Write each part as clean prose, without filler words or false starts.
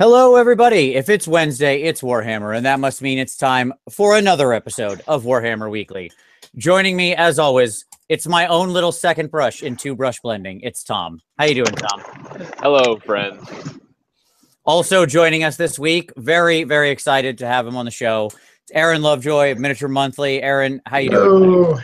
Hello, everybody. If it's Wednesday, it's Warhammer, and that must mean it's time for another episode of Warhammer Weekly. Joining me, as always, it's my own little second brush in two brush blending. It's Tom. How you doing, Tom? Hello, friends. Also joining us this week, very, very excited to have him on the show. It's Aaron Lovejoy, Miniature Monthly. Aaron, how you doing?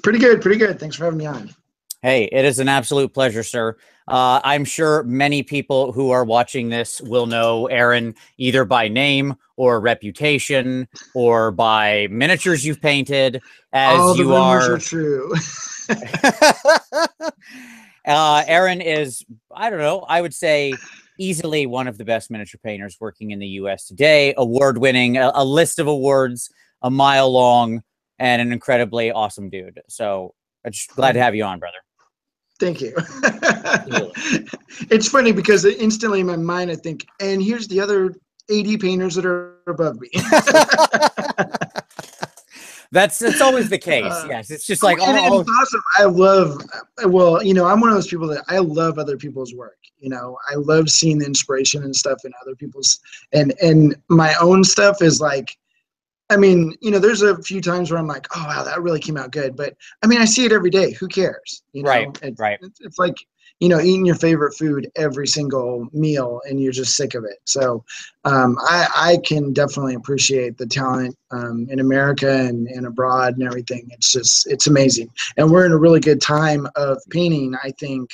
Pretty good, pretty good. Thanks for having me on. Hey, it is an absolute pleasure, sir. I'm sure many people who are watching this will know Aaron either by name or reputation or by miniatures you've painted. As all the you are true. Aaron is, I don't know, I would say easily one of the best miniature painters working in the U.S. today. Award-winning, a list of awards a mile long, and an incredibly awesome dude. So I'm just glad to have you on, brother. Thank you. It's funny because instantly in my mind I think, and here's the other 80 painters that are above me. That's always the case. Yes, it's just like it's awesome. I love. Well, you know, I'm one of those people that I love other people's work. You know, I love seeing the inspiration and stuff in other people's, and my own stuff is like. I mean, you know, there's a few times where I'm like, oh, wow, that really came out good. But I mean, I see it every day. Who cares? You know, right. It's like, you know, eating your favorite food every single meal and you're just sick of it. So I can definitely appreciate the talent in America and abroad and everything. It's just, it's amazing. And we're in a really good time of painting, I think.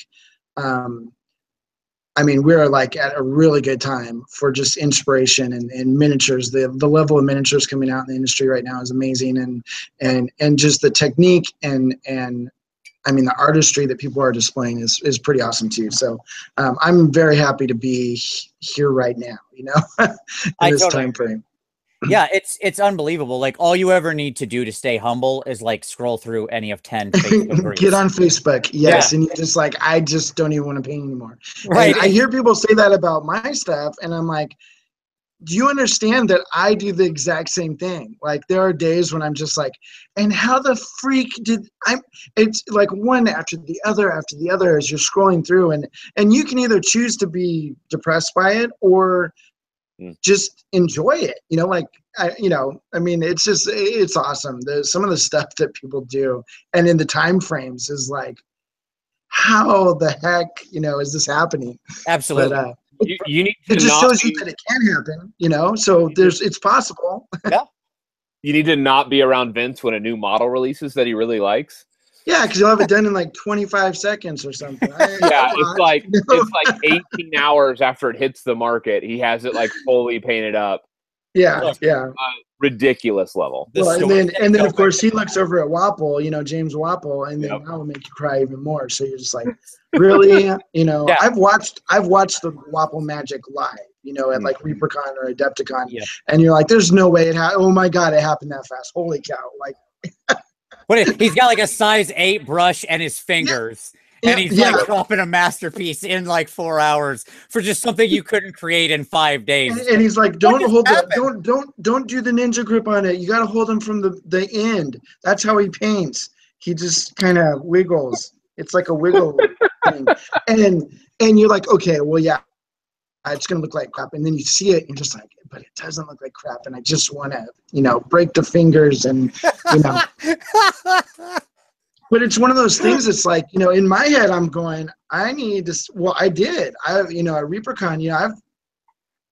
I mean, we're like at a really good time for just inspiration and miniatures. The level of miniatures coming out in the industry right now is amazing, and just the technique and I mean the artistry that people are displaying is pretty awesome too. So I'm very happy to be here right now. You know, in this time frame. Yeah, it's unbelievable. Like all you ever need to do to stay humble is like scroll through any of 10 Facebook groups. Get on Facebook, yes, and you're just like, I just don't even want to paint anymore. Right. And I hear people say that about my stuff, and I'm like, do you understand that I do the exact same thing? Like there are days when I'm just like, and how the freak did I? It's like one after the other as you're scrolling through, and you can either choose to be depressed by it or just enjoy it, you know, like I mean, it's just, it's awesome. Some of the stuff that people do and in the time frames is like, how the heck, you know, is this happening? Absolutely. But, you need to it just shows you that it can happen, you know, so it's possible. Yeah. You need to not be around Vince when a new model releases that he really likes. Yeah, because you'll have it done in like 25 seconds or something. Yeah, it's like 18 hours after it hits the market. He has it like fully painted up. Yeah, yeah. Ridiculous level. Well, and then of course he looks over at Wapple, you know, James Wapple, and then that will make you cry even more. So you're just like, really, you know. Yeah. I've watched the Wapple magic live, you know, at like ReaperCon or Adepticon, and you're like, there's no way it happened. Oh my god, it happened that fast! Holy cow! Like. But he's got like a size 8 brush and his fingers, and he's like dropping a masterpiece in like 4 hours for just something you couldn't create in 5 days. And he's like, don't do the ninja grip on it. You got to hold him from the end. That's how he paints. He just kind of wiggles. It's like a wiggle thing. And you're like, okay, well, yeah, it's gonna look like crap. And then you see it, and you're just like, but it doesn't look like crap. And I just want to, you know, break the fingers and, you know. But it's one of those things. It's like, you know, in my head, I'm going, I need to. Well, I did. You know, at ReaperCon, you know,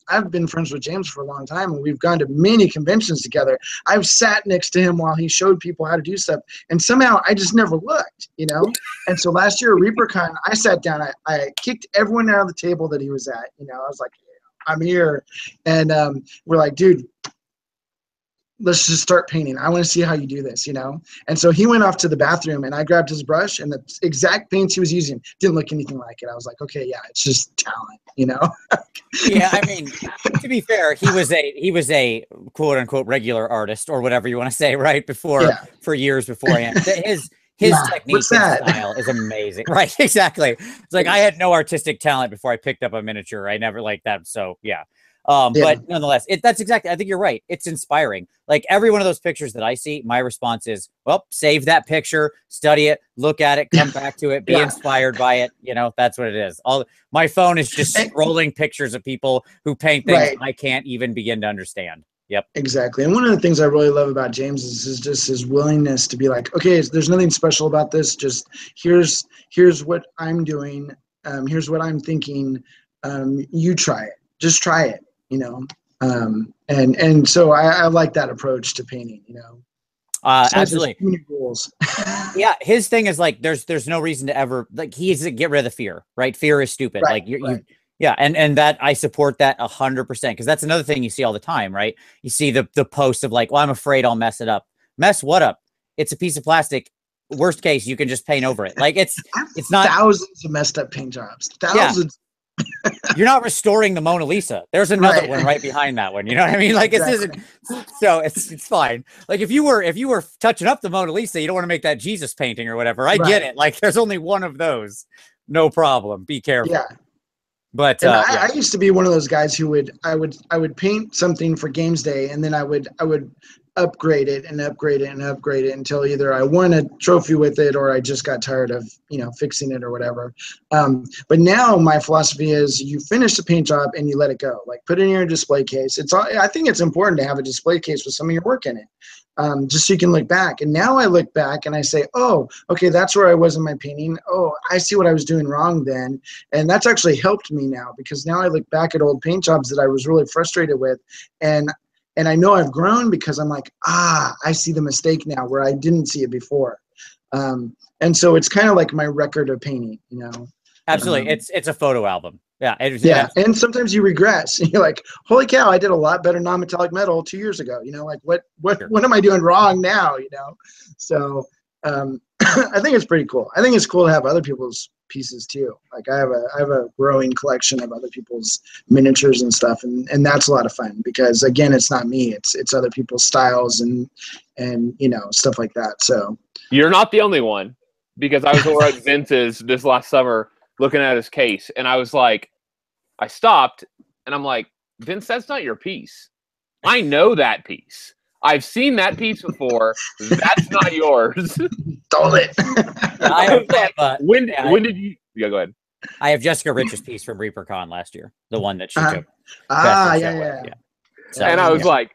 I've been friends with James for a long time, and we've gone to many conventions together. I've sat next to him while he showed people how to do stuff, and somehow I just never looked, you know. And so last year at ReaperCon, I sat down. I kicked everyone out of the table that he was at. You know, I was like, I'm here, and we're like, dude, let's just start painting. I want to see how you do this, you know? And so he went off to the bathroom, and I grabbed his brush, and the exact paints he was using didn't look anything like it. I was like, okay, yeah, it's just talent, you know? Yeah, I mean, to be fair, he was a quote unquote regular artist or whatever you want to say, right? For years beforehand. His technique and style is amazing. Right, exactly. It's like I had no artistic talent before I picked up a miniature. I never liked that. So yeah. But nonetheless, that's exactly, I think you're right. It's inspiring. Like every one of those pictures that I see, my response is, well, save that picture, study it, look at it, come back to it, be inspired by it. You know, that's what it is. My phone is just scrolling pictures of people who paint things I can't even begin to understand. Yep. Exactly. And one of the things I really love about James is just his willingness to be like, okay, there's nothing special about this. Just here's what I'm doing. Here's what I'm thinking. You try it. Just try it, you know? And so I like that approach to painting, you know? Absolutely. Rules. Yeah. His thing is like, there's no reason to ever, like, he's to get rid of the fear, right? Fear is stupid. Right, like yeah, and that I support that 100%, because that's another thing you see all the time, right? You see the posts of like, well, I'm afraid I'll mess it up. Mess what up? It's a piece of plastic. Worst case, you can just paint over it. Like it's not thousands of messed up paint jobs. Thousands. Yeah. You're not restoring the Mona Lisa. There's another one right behind that one. You know what I mean? Like It isn't. So it's fine. Like if you were touching up the Mona Lisa, you don't want to make that Jesus painting or whatever. I get it. Like there's only one of those. No problem. Be careful. Yeah. But I used to be one of those guys who I would paint something for Games Day, and then I would upgrade it and upgrade it and upgrade it until either I won a trophy with it or I just got tired of, you know, fixing it or whatever. But now my philosophy is you finish the paint job and you let it go. Like put it in your display case. I think it's important to have a display case with some of your work in it. Just so you can look back. And now I look back and I say, oh, okay, that's where I was in my painting. Oh, I see what I was doing wrong then. And that's actually helped me now, because now I look back at old paint jobs that I was really frustrated with. And I know I've grown because I'm like, I see the mistake now where I didn't see it before. And so it's kind of like my record of painting, you know? Absolutely. It's a photo album. Yeah. Yeah. And sometimes you regress. You're like, holy cow, I did a lot better non-metallic metal 2 years ago. You know, like what am I doing wrong now? You know? So I think it's pretty cool. I think it's cool to have other people's pieces too. Like I have a growing collection of other people's miniatures and stuff. And that's a lot of fun because again, it's not me, it's other people's styles and, you know, stuff like that. So you're not the only one, because I was over at Vince's this last summer looking at his case, and I was like, I stopped and I'm like, Vince, that's not your piece. I know that piece. I've seen that piece before. That's not yours. Stole it. When did you? Yeah, go ahead. I have Jessica Rich's piece from ReaperCon last year, the one that she took. Yeah. So, and I was like,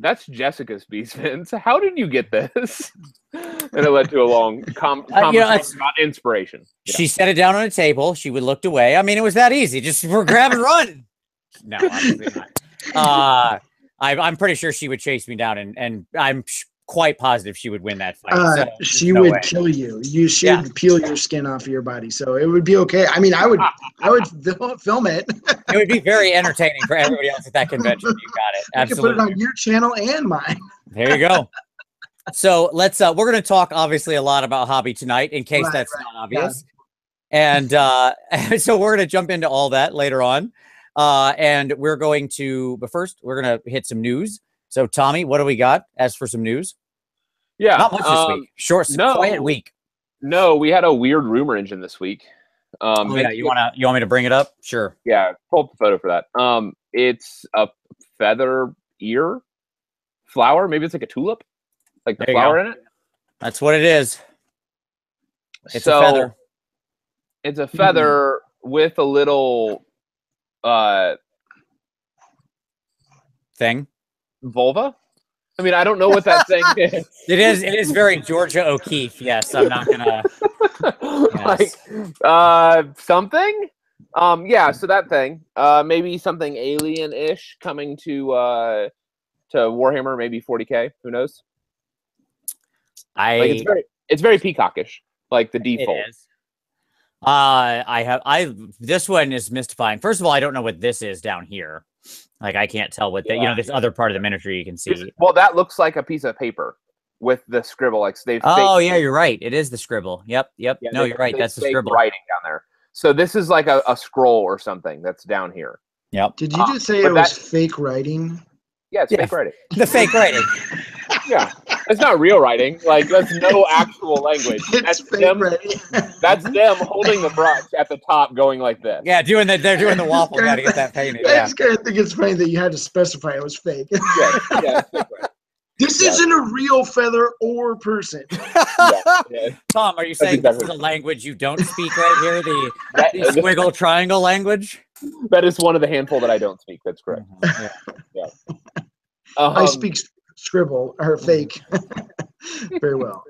that's Jessica's piece, Vince. How did you get this? And it led to a long conversation about inspiration. Yeah. She set it down on a table. She would looked away. I mean, it was that easy. Just grab and run. No, obviously not. I'm pretty sure she would chase me down, and I'm quite positive she would win that fight. So she would kill you. She would peel your skin off of your body, so it would be okay. I mean, I would film it. It would be very entertaining for everybody else at that convention. You got it. Absolutely. You can put it on your channel and mine. There you go. So let's we're going to talk obviously a lot about hobby tonight, in case that's not obvious. Yeah. And so we're going to jump into all that later on. And we're going to, but first we're going to hit some news. So Tommy, what do we got as for some news? Yeah. Not much this week. Short, quiet week. No, we had a weird rumor engine this week. Yeah, you want me to bring it up? Sure. Yeah, pull up the photo for that. It's a feather ear flower. Maybe it's like a tulip, like the flower in it. That's what it is. It's a feather. It's a feather with a little thing. Vulva. I mean, I don't know what that thing is. It is very Georgia O'Keeffe. Yes, I'm not gonna. Something. Yeah. So that thing. Maybe something alien-ish coming to Warhammer. Maybe 40K. Who knows? It's very peacockish, like the default. It is. This one is mystifying. First of all, I don't know what this is down here. Like I can't tell what this other part of the miniature you can see. Well, that looks like a piece of paper with the scribble. Like they've. Oh yeah, you're right. It is the scribble. Yep. Yeah, no, you're right. That's the scribble writing down there. So this is like a scroll or something that's down here. Yep. Did you just say it was fake writing? Yeah, it's fake writing. The fake writing. Yeah. That's not real writing. Like, that's no actual language. It's That's them. That's them holding the brush at the top, going like this. Yeah, they're doing the waffle now to get that painted. I Yeah. just kind of think it's funny that you had to specify it was fake. Yeah. This isn't a real feather or person. Yeah. Tom, are you saying this is a language you don't speak right here? The squiggle triangle language? That is one of the handful that I don't speak. That's correct. Yeah. I speak scribble or fake very well.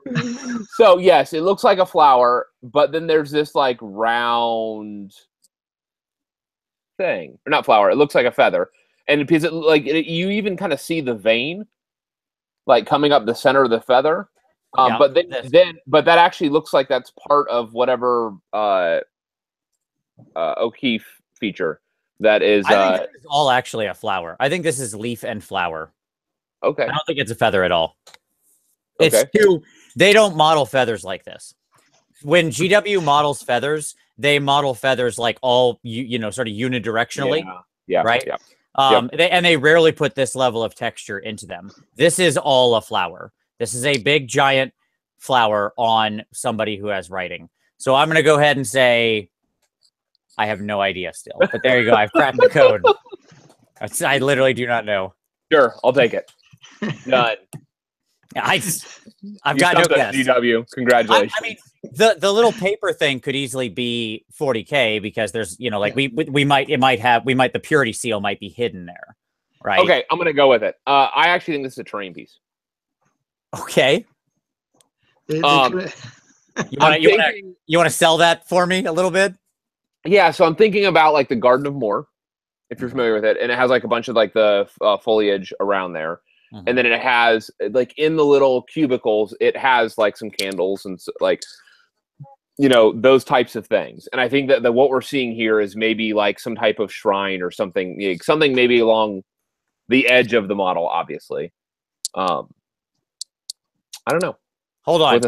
So yes, it looks like a flower, but then there's this like round thing, or not flower. It looks like a feather, and because you even kind of see the vein, like coming up the center of the feather. But that actually looks like that's part of whatever O'Keefe feature that is. I think this is all actually a flower. I think this is leaf and flower. Okay. I don't think it's a feather at all. It's they don't model feathers like this. When GW models feathers, they model feathers like all sort of unidirectionally. Yeah. Right. Yeah. They rarely put this level of texture into them. This is all a flower. This is a big giant flower on somebody who has writing. So I'm going to go ahead and say I have no idea still. But there you go. I've cracked the code. I literally do not know. Sure, I'll take it. Done. I've got no guess. GW, congratulations. I mean, the little paper thing could easily be 40K because there's the purity seal might be hidden there, right? Okay, I'm gonna go with it. I actually think this is a terrain piece. Okay. You want to sell that for me a little bit? Yeah, so I'm thinking about like the Garden of Moor, if you're familiar with it, and it has like a bunch of like the foliage around there. And then it has like in the little cubicles, it has like some candles and like, those types of things. And I think that what we're seeing here is maybe like some type of shrine or something, something maybe along the edge of the model, obviously. I don't know. Hold on.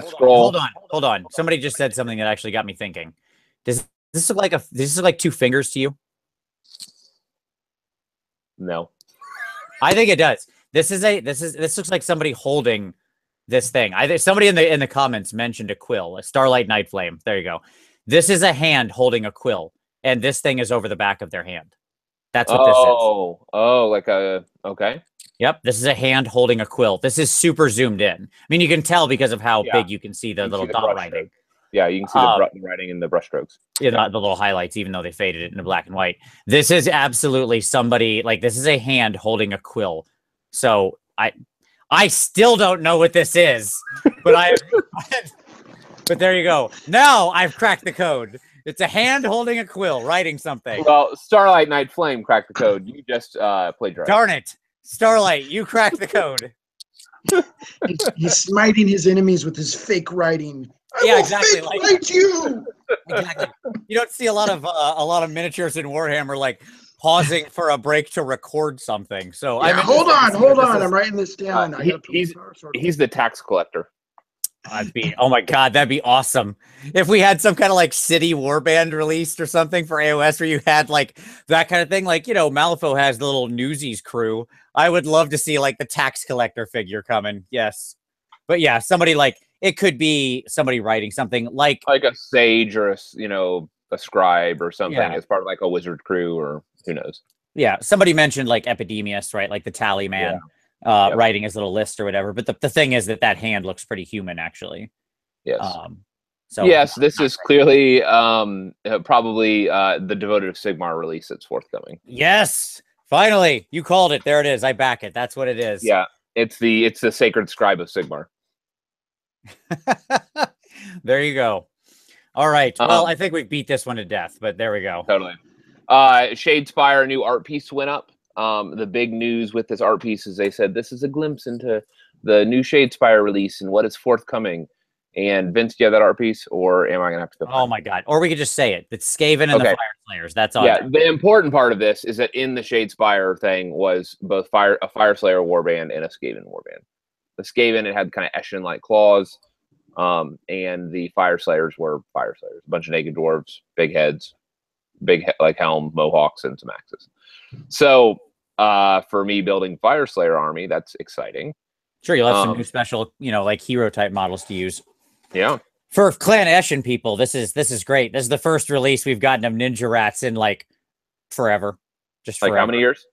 Somebody just said something that actually got me thinking. Does this look like two fingers to you? No. I think it does. This looks like somebody holding this thing. Somebody in the comments mentioned a quill, a Starlight Night Flame. There you go. This is a hand holding a quill, and this thing is over the back of their hand. That's what this is. Okay. Yep, this is a hand holding a quill. This is super zoomed in. I mean, you can tell because of how big you can see the little dot writing. Yeah, you can see the writing in the brushstrokes. Yeah, the little highlights, even though they faded it into black and white. This is absolutely somebody, like, this is a hand holding a quill. So I still don't know what this is, but but there you go. Now I've cracked the code. It's a hand holding a quill, writing something. Well, Starlight Night Flame cracked the code. You just plagiarized. Darn it. Starlight, you cracked the code. He's smiting his enemies with his fake writing. Exactly. Like you. Exactly. You don't see a lot of miniatures in Warhammer like pausing for a break to record something. So hold on. I'm writing this down. He's the tax collector. Oh my god, that'd be awesome if we had some kind of like city warband released or something for AOS where you had like that kind of thing. Like, Malifaux has the little Newsies crew. I would love to see like the tax collector figure coming. Yes, but yeah, somebody like it could be somebody writing something like a sage or a scribe or something as part of like a wizard crew or who knows. Yeah, somebody mentioned like Epidemius, right? Like the tally man. Writing his little list or whatever. But the thing is that hand looks pretty human, actually. Yes. Yes, this is clearly probably the Devoted of Sigmar release that's forthcoming. Yes, finally, you called it. There it is. I back it. That's what it is. Yeah, it's the Sacred Scribe of Sigmar. There you go. All right. Well, I think we beat this one to death, but there we go. Totally. Shadespire new art piece went up. The big news with this art piece is they said this is a glimpse into the new Shadespire release and what is forthcoming. And Vince, do you have that art piece, or am I going to have to go? Oh my god! Or we could just say it. It's Skaven and the Fire Slayers. That's all. Yeah, the important part of this is that in the Shadespire thing was both a Fire Slayer warband and a Skaven warband. The Skaven, it had kind of Eshin-like claws, and the Fire Slayers were Fire Slayers. A bunch of naked dwarves, big heads, like helm, mohawks, and some axes. So for me building Fire Slayer army, that's exciting. Sure, you'll have some new special, like hero type models to use. Yeah. For Clan Eshin people, this is great. This is the first release we've gotten of Ninja Rats in like forever. Just forever. Like how many years?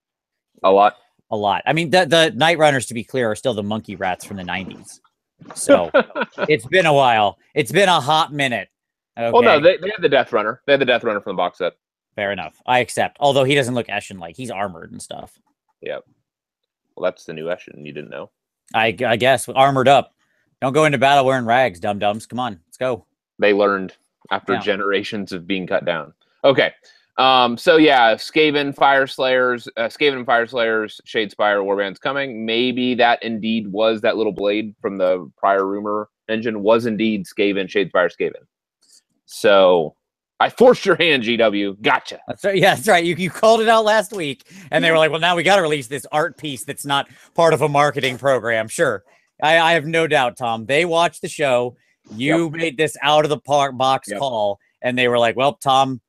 A lot. A lot. I mean, the Night Runners, to be clear, are still the monkey rats from the 90s. So it's been a while. It's been a hot minute. Okay. Well, no, they had the Death Runner. They had the Death Runner from the box set. Fair enough. I accept. Although he doesn't look Eshin like. He's armored and stuff. Yeah. Well, that's the new Eshin. You didn't know. I guess. Armored up. Don't go into battle wearing rags, dum-dums. Come on. Let's go. They learned after generations of being cut down. Okay. So yeah, Skaven, Fire Slayers, Skaven and Fire Slayers, Shadespire, Warband's coming. Maybe that indeed was that little blade from the prior rumor engine was indeed Skaven, Shadespire, Skaven. So I forced your hand, GW. Gotcha. That's right. Yeah, that's right. You called it out last week, and they were like, well, now we got to release this art piece that's not part of a marketing program. Sure. I have no doubt, Tom. They watched the show. You made this out of the box call, and they were like, well, Tom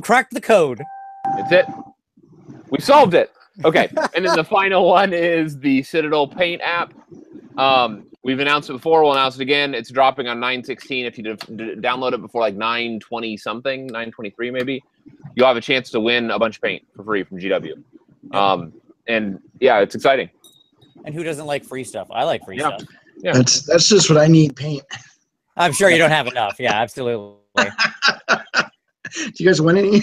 cracked the code. That's it. We solved it. Okay. And then the final one is the Citadel Paint app. We've announced it before. We'll announce it again. It's dropping on 9/16. If you download it before like 9/20 something, 9/23 maybe, you'll have a chance to win a bunch of paint for free from GW. And yeah, it's exciting. And who doesn't like free stuff? I like free stuff. Yeah. That's just what I need, paint. I'm sure you don't have enough. Yeah, absolutely. Do you guys want any?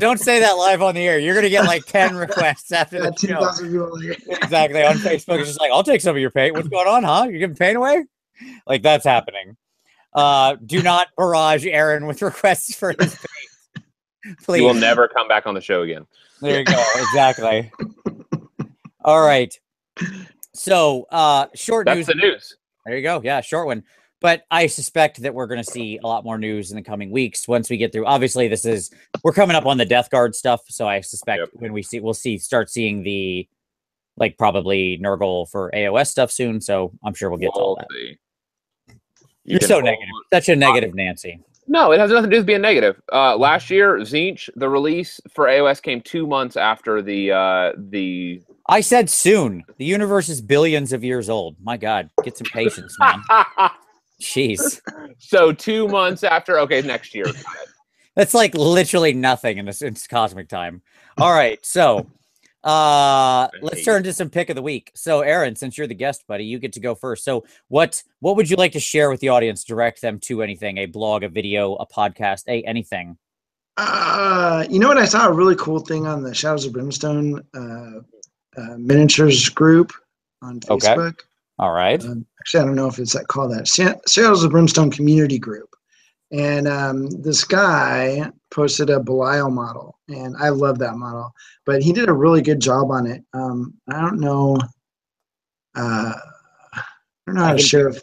don't say that live on the air. You're gonna get like 10 requests after the show. 10,000 people here. Exactly. On Facebook, it's just like, I'll take some of your paint. What's going on, huh? You're giving paint away? Like that's happening. Do not barrage Aaron with requests for his paint. Please. He will never come back on the show again. There you go. Exactly. All right. So short news. That's the news. There you go. Yeah, short one. But I suspect that we're going to see a lot more news in the coming weeks once we get through. Obviously, we're coming up on the Death Guard stuff, so I suspect when we'll start seeing the probably Nurgle for AOS stuff soon. So I'm sure we'll get to all that. You're so negative. Such a negative, Nancy. No, it has nothing to do with being negative. Last year, Tzeentch, the release for AOS came 2 months after the. I said soon. The universe is billions of years old. My God, get some patience, man. Jeez. So 2 months after, okay, next year. That's like literally nothing in this cosmic time. All right, so let's turn to some pick of the week. So Aaron, since you're the guest, buddy, you get to go first. So what would you like to share with the audience? Direct them to anything, a blog, a video, a podcast, anything. You know what? I saw a really cool thing on the Shadows of Brimstone miniatures group on Facebook. Okay. All right. Actually, I don't know if it's called that. Shadows of Brimstone community group. And this guy posted a Belial model, and I love that model. But he did a really good job on it. I don't know. I don't know how to share.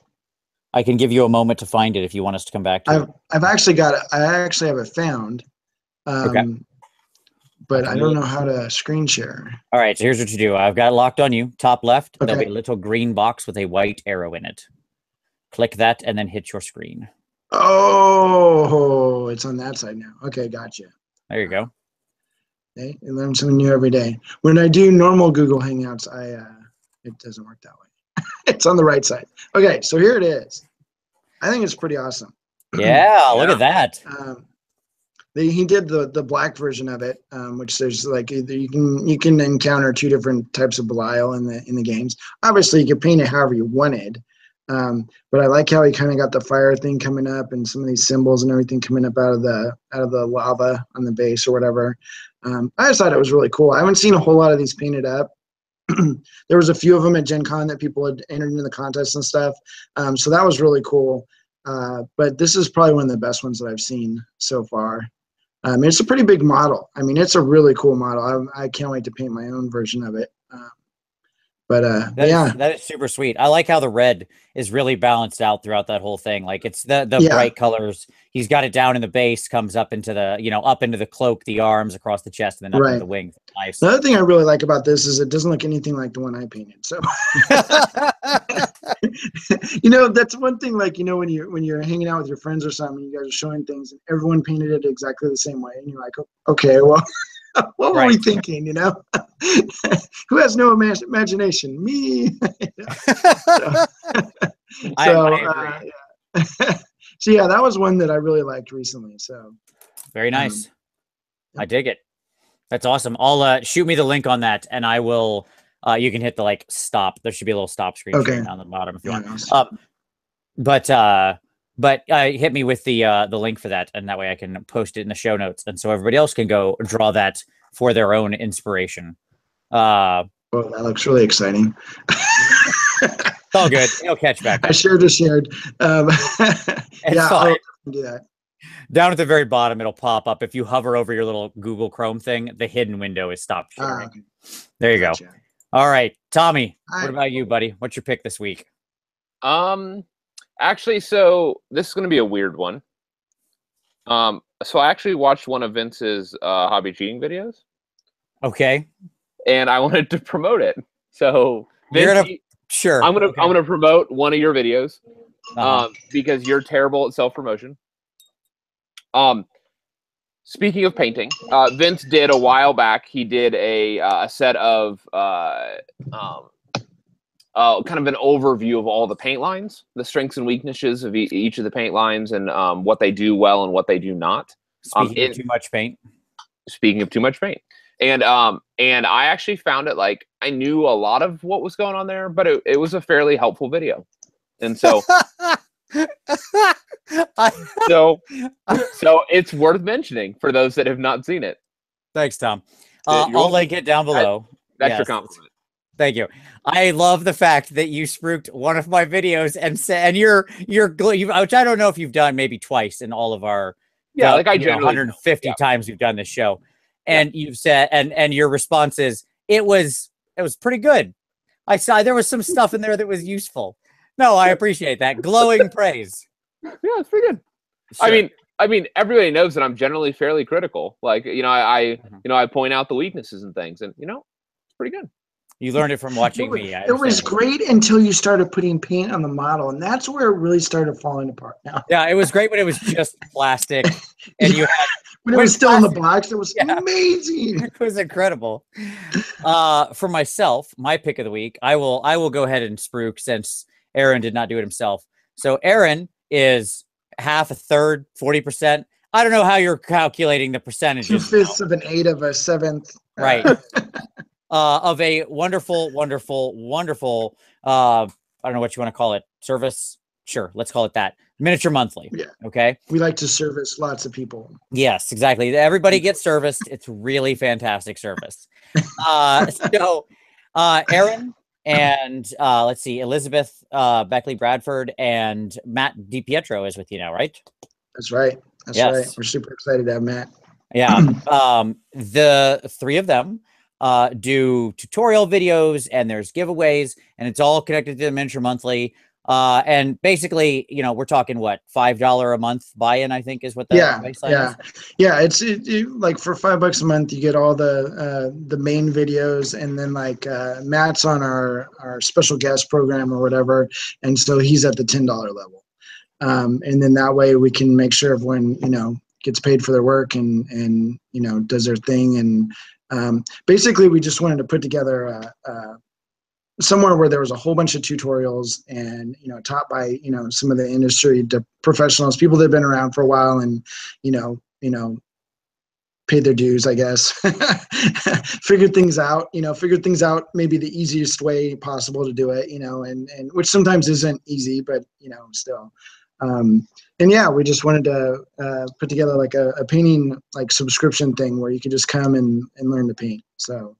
I can give you a moment to find it if you want us to come back to it. I've actually got it. I actually have it found. Okay. But I don't know how to screen share. All right, so here's what you do. I've got it locked on you. Top left, there'll be a little green box with a white arrow in it. Click that and then hit your screen. Oh, it's on that side now. Okay, gotcha. There you go. Okay, you learn something new every day. When I do normal Google Hangouts, it doesn't work that way. It's on the right side. Okay, so here it is. I think it's pretty awesome. Yeah, look at that. He did the black version of it, which there's like you can encounter 2 different types of Belial in the games. Obviously, you could paint it however you wanted, but I like how he kind of got the fire thing coming up and some of these symbols and everything coming up out of the lava on the base or whatever. I just thought it was really cool. I haven't seen a whole lot of these painted up. There was a few of them at Gen Con that people had entered into the contest and stuff, so that was really cool. But this is probably one of the best ones that I've seen so far. It's a pretty big model. I mean, it's a really cool model. I can't wait to paint my own version of it. That is super sweet. I like how the red is really balanced out throughout that whole thing. Like it's the bright colors. He's got it down in the base, comes up into the up into the cloak, the arms, across the chest, and then up into the wings. Nice. The other thing I really like about this is it doesn't look anything like the one I painted. So that's one thing. Like when you're hanging out with your friends or something, you guys are showing things, and everyone painted it exactly the same way, and you're like, okay, well, What were we thinking, you know? Who has no imagination? Me. I agree. Yeah. So yeah, that was one that I really liked recently. So very nice. I dig it. That's awesome. I'll shoot me the link on that, and I will. You can hit the like stop. There should be a little stop screen on the bottom if you want. But hit me with the link for that, and that way I can post it in the show notes, and so everybody else can go draw that for their own inspiration. Well, that looks really exciting. It's all good. It'll catch back up. I shared. Yeah, I'll do that. Down at the very bottom, it'll pop up. If you hover over your little Google Chrome thing, the hidden window is stop sharing. Okay. There you go. All right, Tommy, what about you, buddy? What's your pick this week? Actually, so this is going to be a weird one. So I actually watched one of Vince's hobby cheating videos. Okay. And I wanted to promote it. So Vince, sure. I'm gonna promote one of your videos because you're terrible at self-promotion. Speaking of painting, Vince did a while back. He did a set of kind of an overview of all the paint lines, the strengths and weaknesses of each of the paint lines, and what they do well and what they do not. Speaking of too much paint. Speaking of too much paint. And I actually found it like I knew a lot of what was going on there, but it was a fairly helpful video. And so so it's worth mentioning for those that have not seen it. Thanks, Tom. I'll link it down below. That's your compliment. Thank you. I love the fact that you spruiked one of my videos and which I don't know if you've done maybe twice in all of our like I generally 150 times we've done this show, and you've said and your response is it was pretty good. I saw there was some stuff in there that was useful. No, I appreciate that glowing praise. Yeah, it's pretty good. Sure. I mean, everybody knows that I'm generally fairly critical. Like, I point out the weaknesses and things, and it's pretty good. You learned it from watching me. It was great until you started putting paint on the model, and that's where it really started falling apart. Now. Yeah, it was great when it was just plastic, and you had when it was still in the box. It was amazing. It was incredible. For myself, my pick of the week, I will go ahead and spruik since Aaron did not do it himself. So Aaron is half, a third, 40%. I don't know how you're calculating the percentages. 2/5 of an 1/8 of a 1/7. Right. Of a wonderful, I don't know what you want to call it. Service. Sure. Let's call it that. Miniature monthly. Yeah. Okay. We like to service lots of people. Yes, exactly. Everybody gets serviced. It's really fantastic service. So Aaron and let's see, Elizabeth Beckley Bradford and Matt DiPietro is with you now, right? That's right. That's right. We're super excited to have Matt. Yeah. The three of them do tutorial videos, and there's giveaways, and it's all connected to the Miniature Monthly. And basically, we're talking what, $5 a month buy-in, I think is what the baseline is. Yeah. It's like for $5 a month, you get all the main videos, and then like Matt's on our special guest program or whatever, and so he's at the $10 level. And then that way we can make sure everyone gets paid for their work and does their thing. And basically, we just wanted to put together somewhere where there was a whole bunch of tutorials and taught by some of the industry professionals, people that have been around for a while, and paid their dues, I guess. figured things out maybe the easiest way possible to do it, and which sometimes isn't easy, but still. And yeah, we just wanted to put together like a painting like subscription thing where you could just come and learn to paint. So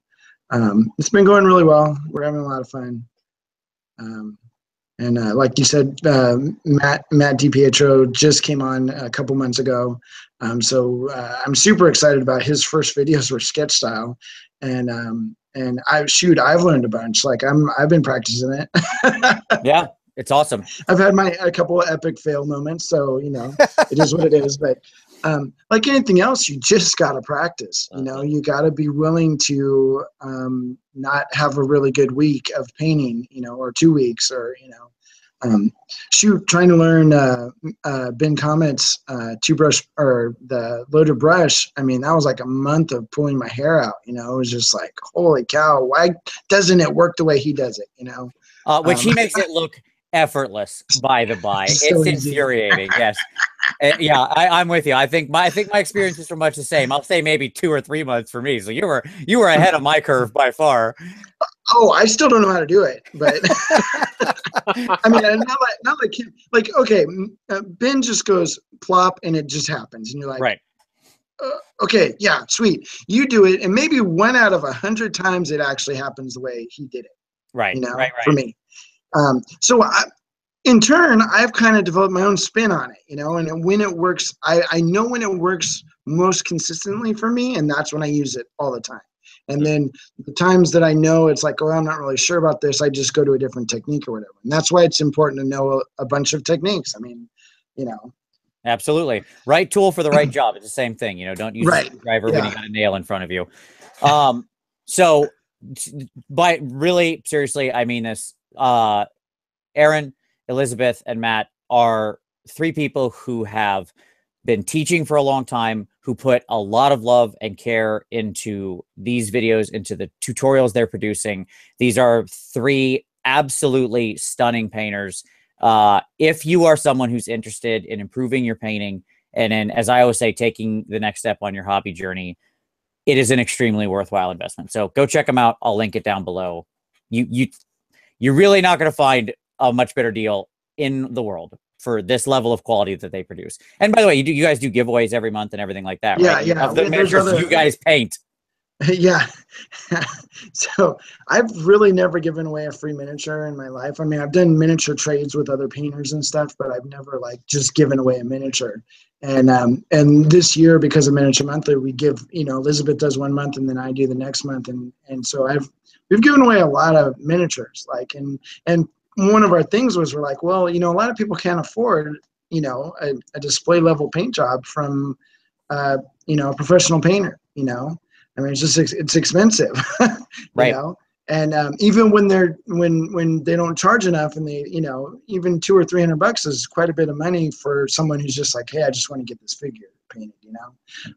it's been going really well. We're having a lot of fun. And like you said, Matt DiPietro just came on a couple months ago. So I'm super excited about his first videos were sketch style. And I've learned a bunch. Like I've been practicing it. Yeah. It's awesome. I've had a couple of epic fail moments, so it is what it is. But like anything else, you just gotta practice. You gotta be willing to not have a really good week of painting, or 2 weeks, or shoot, trying to learn Ben Comet's two brush or the loaded brush. I mean, that was like a month of pulling my hair out. You know, it was just like, holy cow, why doesn't it work the way he does it? You know, Which he makes it look effortless, by the by. It's so easy. infuriating. Yes. Yeah, I'm with you. I think my experiences are much the same. I'll say maybe 2 or 3 months for me. So you were ahead of my curve by far. Oh, I still don't know how to do it, but I mean, not like him. Like, okay, Ben just goes plop and it just happens, and you're like, right. Okay, yeah, sweet. You do it, and maybe 1 out of 100 times it actually happens the way he did it. Right. You know, right. for me. So in turn, I've kind of developed my own spin on it, you know, and when it works, I know when it works most consistently for me, and that's when I use it all the time. And then the times that I know it's like, oh, I'm not really sure about this, I just go to a different technique or whatever. And that's why it's important to know a bunch of techniques. I mean, you know. Absolutely. Right tool for the right job. It's the same thing. You know, don't use a screwdriver when you got a nail in front of you. So by really seriously, I mean this, Aaron, Elizabeth, and Matt are 3 people who have been teaching for a long time, who put a lot of love and care into these videos, into the tutorials they're producing. These are 3 absolutely stunning painters. If you are someone who's interested in improving your painting and in, as I always say, taking the next step on your hobby journey, it is an extremely worthwhile investment. So go check them out. I'll link it down below. You're really not going to find a much better deal in the world for this level of quality that they produce. And by the way, you guys do giveaways every month and everything like that, right? Yeah. Of the miniatures you guys paint. Yeah. So I've really never given away a free miniature in my life. I mean, I've done miniature trades with other painters and stuff, but I've never like just given away a miniature. And this year, because of Miniature Monthly, we give, you know, Elizabeth does 1 month and then I do the next month. And so we've given away a lot of miniatures, like, and one of our things was, we're like, well, you know, a lot of people can't afford, you know, a display level paint job from, you know, a professional painter, you know. I mean, it's expensive, you know. And even when they don't charge enough, and they, you know, even $200 or $300 is quite a bit of money for someone who's just like, hey, I just want to get this figure painted, you know.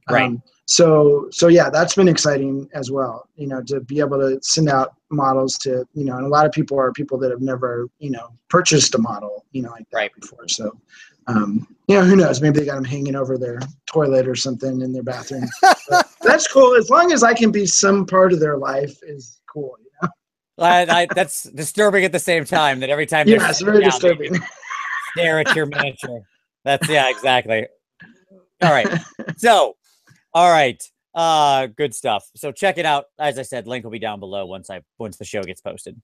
Right. So yeah, that's been exciting as well, you know, to be able to send out models to, you know, and a lot of people are people that have never, you know, purchased a model, you know, like that before. So, you know, who knows? Maybe they got them hanging over their toilet or something in their bathroom. That's cool. As long as I can be some part of their life is cool, you know? That's disturbing at the same time, that every time yeah, it's very disturbing. Stare at your miniature. That's, yeah, exactly. All right. So, all right. Good stuff. So check it out. As I said, link will be down below once the show gets posted.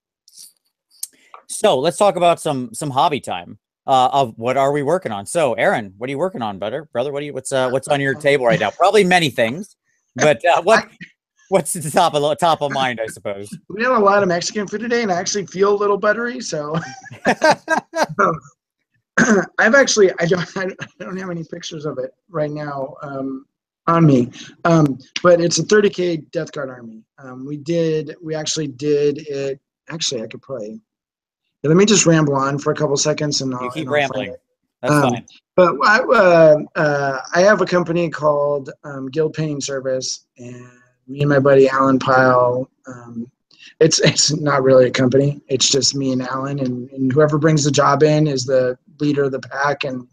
So let's talk about some hobby time. Of what are we working on? So, Aaron, what are you working on, brother? What's on your table right now? Probably many things, but what's the top of mind, I suppose? We have a lot of Mexican food today, and I actually feel a little buttery. So, I've actually I don't have any pictures of it right now on me, but it's a 30K Death Guard army. We actually did it. Actually, I could probably. Let me just ramble on for a couple seconds, and you keep rambling. That's fine. But I have a company called Guild Painting Service, and me and my buddy Alan Pyle. It's not really a company. It's just me and Alan, and whoever brings the job in is the leader of the pack, and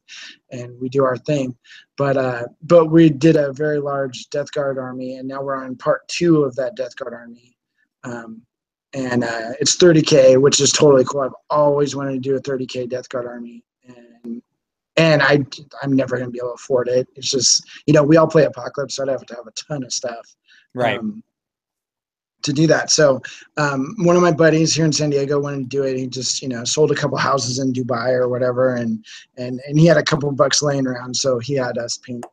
we do our thing. But we did a very large Death Guard army, and now we're on part 2 of that Death Guard army. And it's 30K, which is totally cool. I've always wanted to do a 30K Death Guard army, and I'm never going to be able to afford it. It's just, you know, we all play Apocalypse, so I'd have to have a ton of stuff, to do that. So one of my buddies here in San Diego wanted to do it. He just, you know, sold a couple houses in Dubai or whatever, and he had a couple bucks laying around, so he had us paint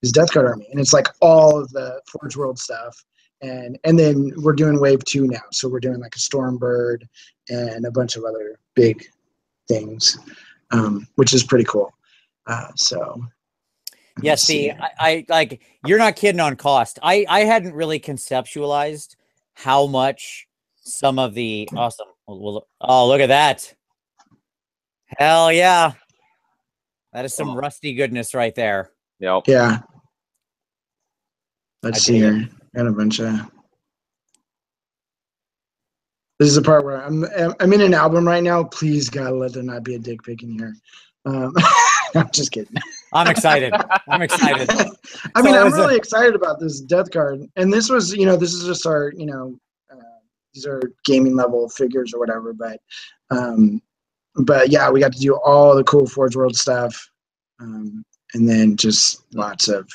his Death Guard army, and it's like all of the Forge World stuff. And then we're doing wave 2 now. So we're doing like a Stormbird and a bunch of other big things, which is pretty cool. So yeah, see, I like, you're not kidding on cost. I hadn't really conceptualized how much some of the awesome. Oh, look at that. Hell yeah. That is some rusty goodness right there. Yep. Yeah. Let's see here. Got a bunch of. This is the part where I'm in an album right now. Please God, let there not be a dick pic in here. I'm just kidding. I'm excited. I'm excited. I mean, I'm really excited about this Death Guard. And this was, this is just our, these are gaming level figures or whatever. But yeah, we got to do all the cool Forge World stuff. And then just lots of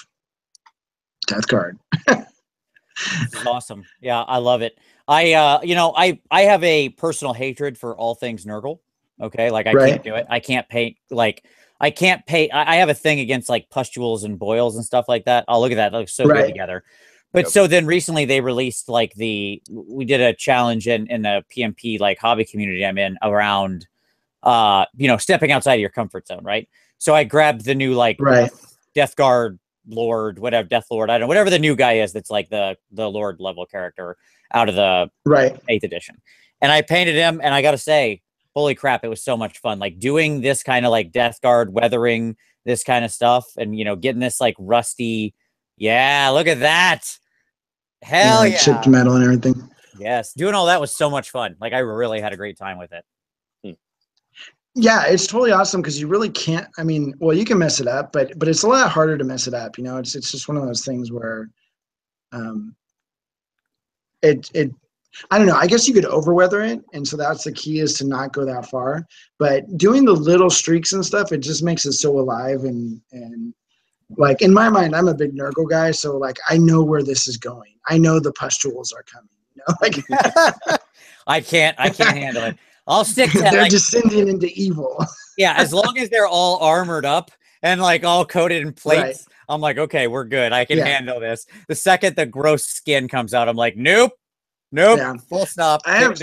Death Guard. This is awesome. Yeah, I love it. I have a personal hatred for all things Nurgle. Okay, like I can't do it. I can't paint I have a thing against like pustules and boils and stuff like that. Oh, look at that. That looks so good together. But so then recently they released like we did a challenge in the PMP like hobby community I'm in around stepping outside of your comfort zone, right? So I grabbed the new like Death Guard Lord, whatever, Death Lord, I don't know, whatever the new guy is that's like the Lord level character out of the 8th edition. And I painted him, and I gotta say, holy crap, it was so much fun. Like doing this kind of like Death Guard weathering, this kind of stuff, and getting this like rusty, look at that. Hell yeah. Chipped metal and everything. Yes. Doing all that was so much fun. Like I really had a great time with it. Yeah, it's totally awesome because you really can't. I mean, well, you can mess it up, but it's a lot harder to mess it up. It's just one of those things where, I don't know. I guess you could overweather it, and so that's the key is to not go that far. But doing the little streaks and stuff, it just makes it so alive and like in my mind, I'm a big Nurgle guy, so like I know where this is going. I know the pustules are coming. Like I can't handle it. I'll stick to that. They're descending into evil. Yeah, as long as they're all armored up and like all coated in plates, I'm like, okay, we're good. I can handle this. The second the gross skin comes out, I'm like, nope, full stop. I have,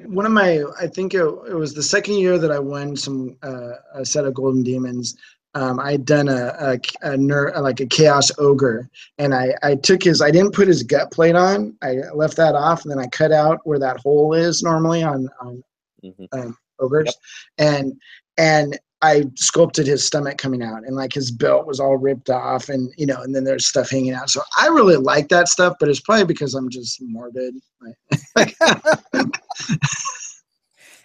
one of my, I think it was the second year that I won a set of Golden Demons. I'd done a Chaos Ogre, and I took I didn't put his gut plate on. I left that off, and then I cut out where that hole is normally on ogres, and I sculpted his stomach coming out, and like his belt was all ripped off, and and then there's stuff hanging out. So I really like that stuff, but it's probably because I'm just morbid.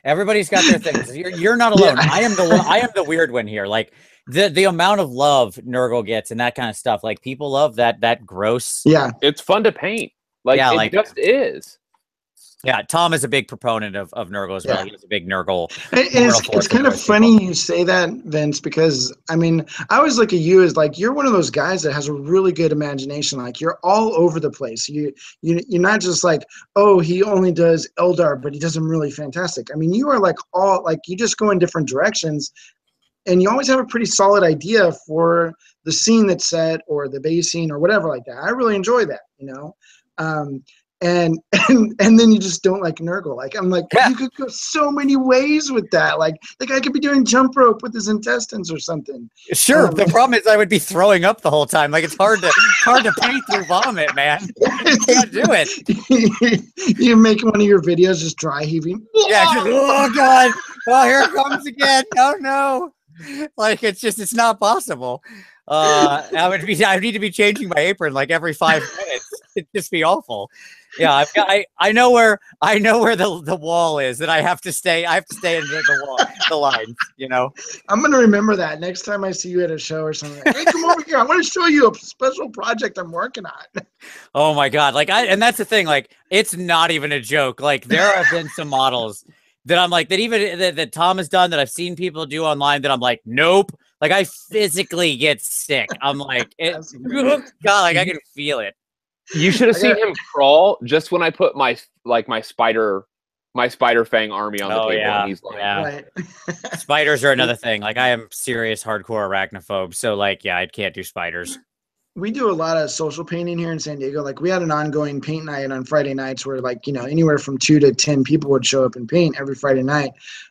Everybody's got their things. You're not alone. Yeah. I am the weird one here. Like the amount of love Nurgle gets and that kind of stuff. Like people love that gross. Yeah, it's fun to paint. It just is. Yeah, Tom is a big proponent of Nurgle as well. Yeah. He's a big Nurgle. It's kind of funny you say that, Vince, because I mean, I always look at you as like you're one of those guys that has a really good imagination. Like you're all over the place. You're not just like, oh, he only does Eldar, but he does them really fantastic. I mean, you are like you just go in different directions, and you always have a pretty solid idea for the scene that's set or the base scene or whatever like that. I really enjoy that, And then you just don't like Nurgle. Like I'm like, you could go so many ways with that. Like the guy could be doing jump rope with his intestines or something. Sure. The problem is I would be throwing up the whole time. Like it's hard to paint through vomit, man. You can't do it. You make one of your videos just dry heaving. Yeah. Oh God. Oh, here it comes again. Oh no. Like it's not possible. I need to be changing my apron like every 5 minutes. It'd just be awful. Yeah, I know where the wall is, and I have to stay in the wall, the lines. I'm gonna remember that next time I see you at a show or something. Hey, come over here! I want to show you a special project I'm working on. Oh my God! And that's the thing. Like, it's not even a joke. Like, there have been some models that I'm like that Tom has done that I've seen people do online that I'm like, nope. Like, I physically get sick. I'm like, God, like I can feel it. You should have seen him crawl just when I put my spider fang army on the table. Yeah, and he's like, right. Spiders are another thing. Like I am serious hardcore arachnophobe. So like, yeah, I can't do spiders. We do a lot of social painting here in San Diego. Like we had an ongoing paint night on Friday nights where like, anywhere from 2 to 10 people would show up and paint every Friday night.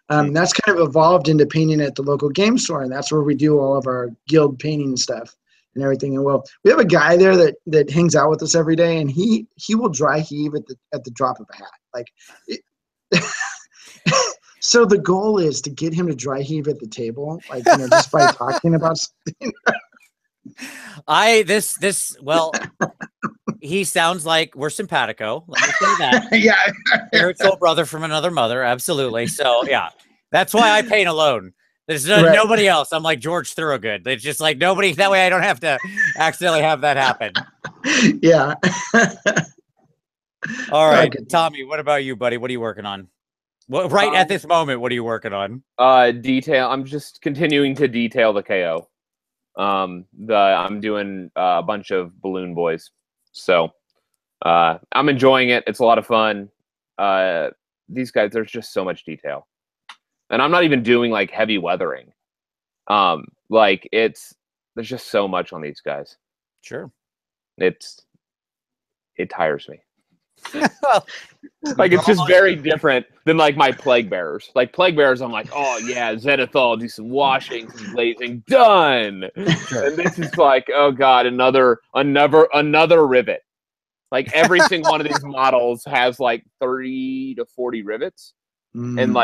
That's kind of evolved into painting at the local game store. And that's where we do all of our guild painting stuff and everything. And well, we have a guy there that hangs out with us every day, and he will dry heave at the drop of a hat. Like So the goal is to get him to dry heave at the table, like, you know, just by talking about something. Well, he sounds like we're simpatico. Let me say that. Yeah. Spiritual brother from another mother. Absolutely. So yeah, that's why I paint alone. There's Right. nobody else. I'm like George Thorogood. It's just like nobody. That way I don't have to accidentally have that happen. Yeah. All right, Okay. Tommy, what about you, buddy? What are you working on? What, right at this moment, what are you working on? Detail. I'm just continuing to detail the KO. I'm doing a bunch of balloon boys, so I'm enjoying it. It's a lot of fun. These guys, there's just so much detail, and I'm not even doing like heavy weathering. Like there's just so much on these guys. Sure. It tires me. Like it's just very different than like my plague bearers. Like plague bearers, I'm like, oh yeah, Zenithal, do some washing, some glazing, done. Sure. And this is like, oh god, another rivet. Like every single one of these models has like 30 to 40 rivets, and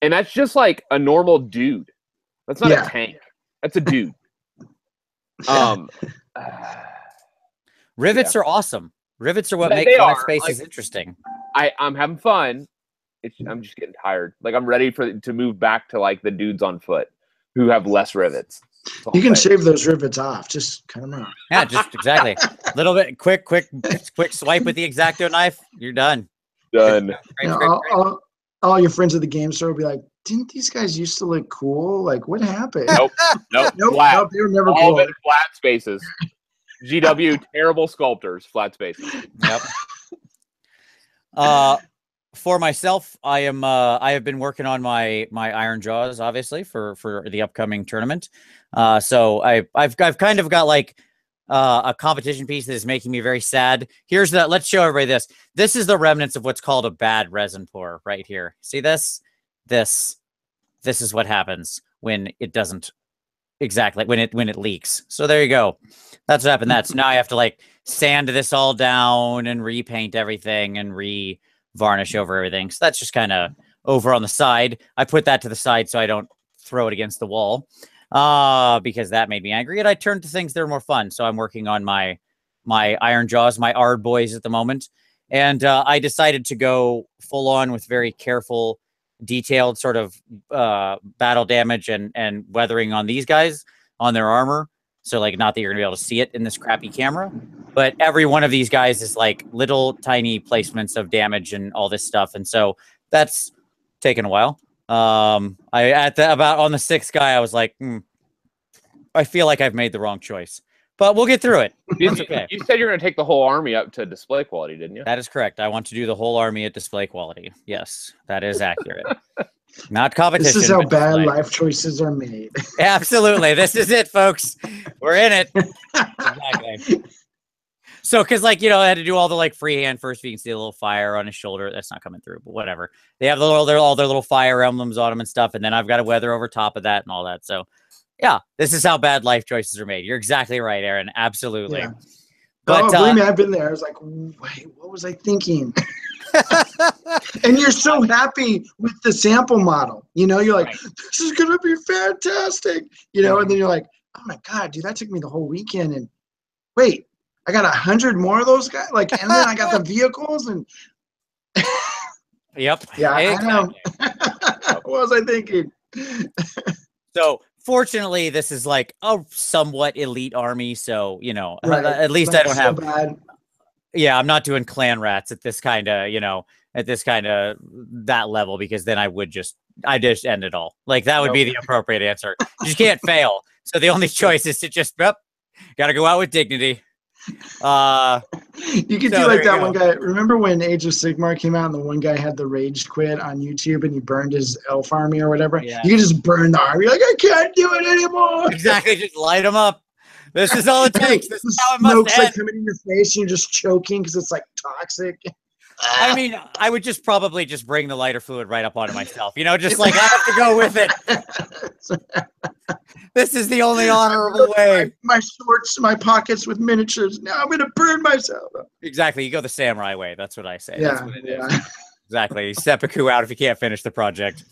that's just like a normal dude. That's not a tank. That's a dude. Rivets are awesome. Rivets are what make flat spaces interesting. I'm having fun. I'm just getting tired. Like I'm ready to move back to like the dudes on foot who have less rivets. You can shave those rivets off. Just cut them out. Yeah, just exactly. Little bit quick swipe with the X-Acto knife. You're done. Done. All your friends at the game store will be like, didn't these guys used to look cool? Like, what happened? Nope. Nope, they were never all cool. of it flat spaces. GW, terrible sculptors, flat spaces. Yep. For myself, I have been working on my Iron Jaws, obviously, for the upcoming tournament. So I've kind of got like a competition piece that is making me very sad. Let's show everybody this. This is the remnants of what's called a bad resin pour right here. See this? This is what happens when it doesn't exactly when it leaks. So there you go. That's what happened. So now I have to like sand this all down and repaint everything and varnish over everything. So that's just kind of over on the side. I put that to the side so I don't throw it against the wall because that made me angry. And I turned to things that are more fun. So I'm working on my Iron Jaws, my Ard boys at the moment. And I decided to go full on with very careful, detailed sort of battle damage and weathering on these guys, on their armor. So like, not that you're gonna be able to see it in this crappy camera, but every one of these guys is like little tiny placements of damage and all this stuff. And so that's taken a while. About on the sixth guy, I was like, I feel like I've made the wrong choice, but we'll get through it. It's okay. You said you're going to take the whole army up to display quality, didn't you? That is correct. I want to do the whole army at display quality. Yes, that is accurate. Not competition. This is how bad life choices are made. Absolutely. This is it, folks. We're in it. Exactly. So, because like, I had to do all the like freehand first. You can see a little fire on his shoulder. That's not coming through, but whatever. They have all their little fire emblems on them and stuff. And then I've got to weather over top of that and all that. So yeah, this is how bad life choices are made. You're exactly right, Aaron. Absolutely. Yeah. But believe me, I've been there. I was like, wait, what was I thinking? And you're so happy with the sample model. You're like, this is going to be fantastic. And then you're like, oh my God, dude, that took me the whole weekend. And wait, I got 100 more of those guys. Like, and then I got the vehicles and. Yep. Yeah, exactly. I know. What was I thinking? So fortunately, this is like a somewhat elite army. So, at least I don't have. Bad. Yeah, I'm not doing clan rats at this kind of, that level, because then I just end it all. Like that would be the appropriate answer. You just can't fail. So the only choice is to just, got to go out with dignity. You could do like that one guy. Remember when Age of Sigmar came out and the one guy had the rage quit on YouTube and he burned his elf army or whatever? Yeah. You could just burn the army. Like, I can't do it anymore. Exactly. Just light them up. This is all it takes. This is how it must smoke's end. Like coming in your face and you're just choking because it's like toxic. I mean, I would just probably just bring the lighter fluid right up onto myself. Just like I have to go with it. This is the only honorable way. My shorts, my pockets with miniatures. Now I'm going to burn myself. Exactly. You go the samurai way. That's what I say. Yeah, that's what it is. exactly. Seppuku out if you can't finish the project.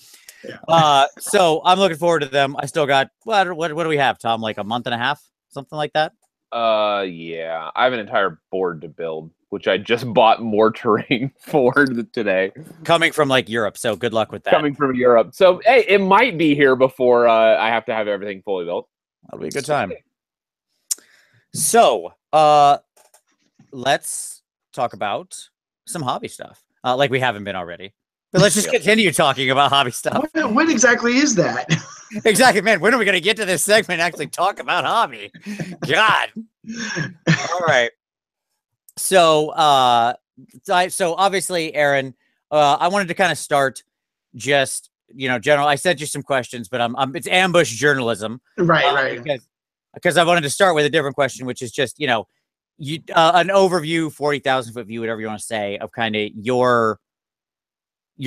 Yeah. So I'm looking forward to them. I still got what do we have, Tom? Like a month and a half, something like that. Yeah, I have an entire board to build, which I just bought more terrain for today. Coming from like Europe, so good luck with that. Coming from Europe, so hey, it might be here before I have to have everything fully built. That'll be a good time. So, let's talk about some hobby stuff, like we haven't been already. But let's just continue talking about hobby stuff. What exactly is that? Exactly, man. When are we going to get to this segment and actually talk about hobby? God. All right. So, so obviously, Aaron, I wanted to kind of start just, general. I sent you some questions, but it's ambush journalism. Right. Because I wanted to start with a different question, which is just, an overview, 40,000-foot view, whatever you want to say, of kind of your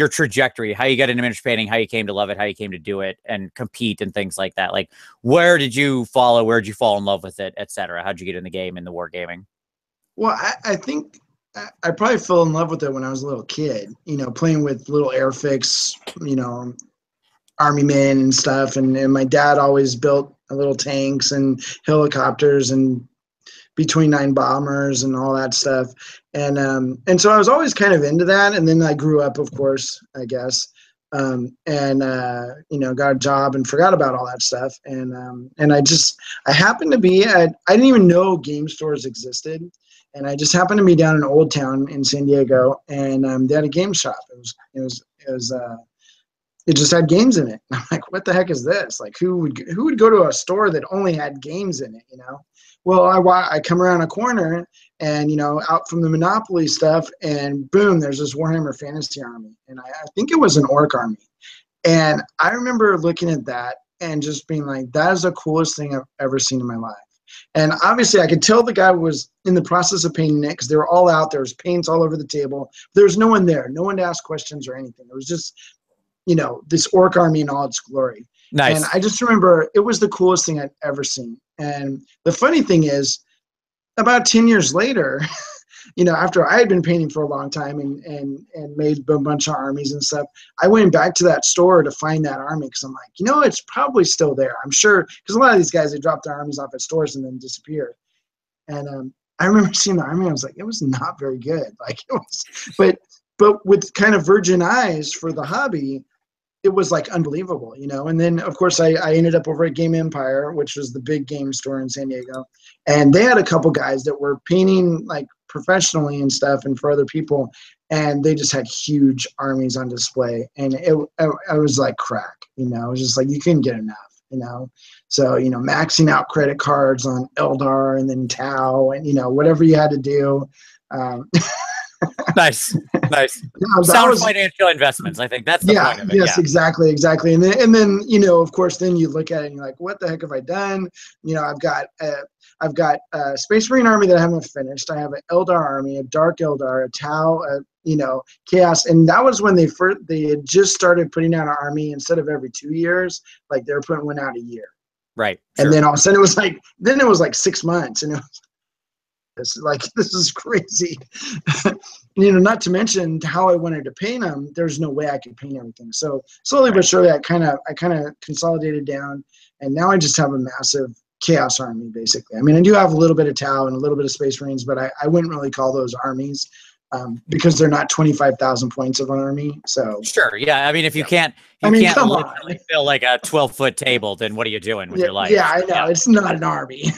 trajectory, how you got into miniature painting, how you came to love it, how you came to do it and compete and things like that. Like, where did you follow? Where did you fall in love with it, etc.? How'd you get in the game, in the wargaming? Well, I think I probably fell in love with it when I was a little kid, playing with little Airfix, army men and stuff. And my dad always built little tanks and helicopters and B-29 bombers and all that stuff. And so I was always kind of into that. And then I grew up, of course, I guess, got a job and forgot about all that stuff. And I happened to be I didn't even know game stores existed. And I just happened to be down in Old Town in San Diego, and they had a game shop. It just had games in it. And I'm like, what the heck is this? Like, who would go to a store that only had games in it, Well, I come around a corner and, out from the Monopoly stuff, and boom, there's this Warhammer Fantasy Army. And I think it was an orc army. And I remember looking at that and just being like, that is the coolest thing I've ever seen in my life. And obviously I could tell the guy was in the process of painting it because they were all out. There was paints all over the table. There was no one there, no one to ask questions or anything. It was just, this orc army in all its glory. Nice. And I just remember it was the coolest thing I'd ever seen. And the funny thing is, about 10 years later, after I had been painting for a long time and made a bunch of armies and stuff, I went back to that store to find that army because I'm like, it's probably still there. I'm sure, because a lot of these guys, they drop their armies off at stores and then disappear. And I remember seeing the army. I was like, it was not very good. Like it was, but with kind of virgin eyes for the hobby, it was like unbelievable, And then of course I ended up over at Game Empire, which was the big game store in San Diego. And they had a couple guys that were painting like professionally and stuff and for other people. And they just had huge armies on display. And it was like crack, It was just like, you couldn't get enough, So, maxing out credit cards on Eldar and then Tau and, whatever you had to do. Nice. Sound financial investments. I think that's the point of it. Yes, exactly. And then of course, then you look at it and you're like, what the heck have I done? I've got a Space Marine army that I haven't finished. I have an Eldar army, a Dark Eldar, a Tau, Chaos, and that was when they had just started putting out an army instead of every 2 years, like they were putting one out a year. Right. And then all of a sudden it was like 6 months, and it was this is crazy. Not to mention how I wanted to paint them. There's no way I could paint everything. So slowly but surely, I kind of consolidated down, and now I just have a massive Chaos army, basically. I mean, I do have a little bit of Tau and a little bit of Space Marines, but I wouldn't really call those armies because they're not 25,000 points of an army. So sure, yeah. I mean, if you can't, come literally fill like a 12-foot table, then what are you doing with your life? Yeah, I know. Yeah. It's not an army.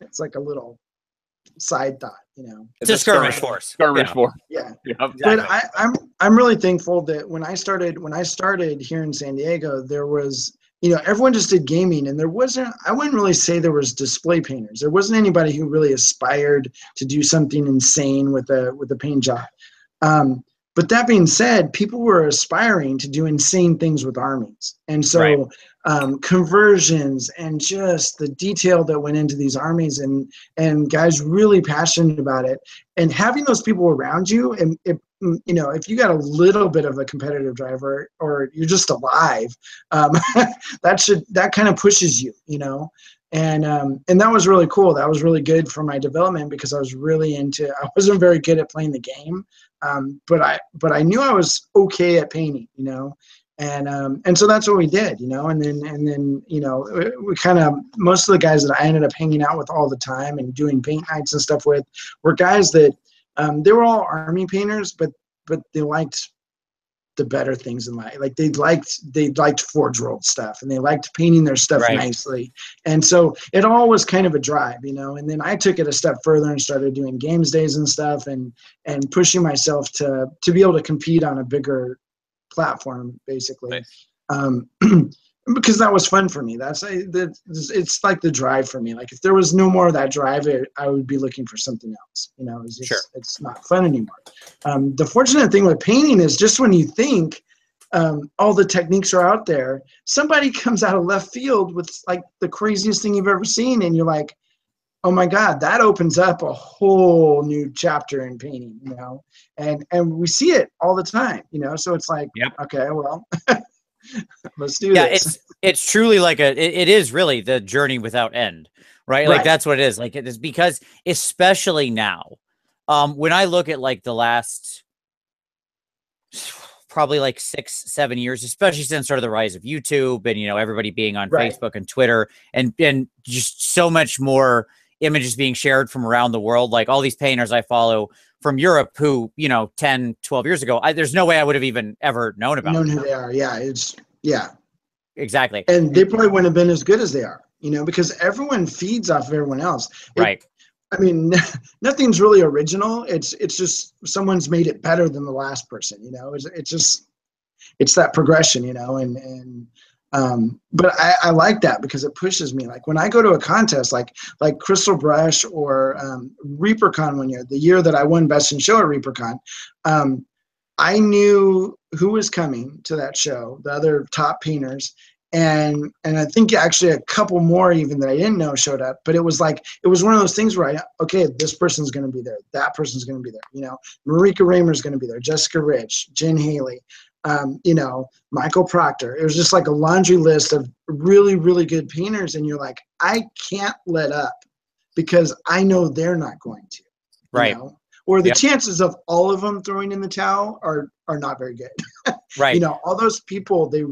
It's like a little side thought, It's a skirmish force. Skirmish force. Yeah. Exactly. But I'm really thankful that when I started here in San Diego, there was, everyone just did gaming, and I wouldn't really say there was display painters. There wasn't anybody who really aspired to do something insane with a paint job. But that being said, people were aspiring to do insane things with armies. And so conversions and just the detail that went into these armies and guys really passionate about it. And having those people around you, and if you got a little bit of a competitive driver or you're just alive, that kind of pushes you, And that was really cool. That was really good for my development because I was really into. I wasn't very good at playing the game, but I knew I was okay at painting, you know. And so that's what we did, you know. And then you know, we kind of, most of the guys that I ended up hanging out with all the time and doing paint nights and stuff with were guys that they were all army painters, but they liked the better things in life. Like they liked Forge World stuff, and they liked painting their stuff nicely. And so it all was kind of a drive, you know. And then I took it a step further and started doing games days and stuff, and pushing myself to be able to compete on a bigger platform, basically. Nice. Because that was fun for me. It's like the drive for me. Like if there was no more of that drive, I would be looking for something else. You know, it's not fun anymore. The fortunate thing with painting is just when you think all the techniques are out there, somebody comes out of left field with like the craziest thing you've ever seen, and you're like, oh my God, that opens up a whole new chapter in painting, you know? And we see it all the time, you know? So it's like, okay, well, let's do this. It's truly like it is really the journey without end, right? Like that's what it is. Like it is, because especially now, when I look at like the last probably like 6-7 years, especially since sort of the rise of YouTube and, you know, everybody being on Facebook and Twitter and just so much more images being shared from around the world. Like all these painters I follow from Europe who, you know, 10-12 years ago, there's no way I would have even ever known about them. Who they are. Exactly. And they probably wouldn't have been as good as they are, you know, because everyone feeds off of everyone else. I mean, nothing's really original. It's just someone's made it better than the last person, you know. It's that progression, you know. But I like that because it pushes me. Like when I go to a contest like Crystal Brush or ReaperCon one year, the year that I won Best in Show at ReaperCon, I knew who was coming to that show, the other top painters, and I think actually a couple more even that I didn't know showed up. But it was one of those things where okay, this person's going to be there, that person's going to be there, you know. Marika Raymer's going to be there, Jessica Rich, Jen Haley, you know, Michael Proctor. It was just like a laundry list of really, really good painters, and you're like, I can't let up because I know they're not going to, you know? Or the chances of all of them throwing in the towel are not very good. You know, all those people, they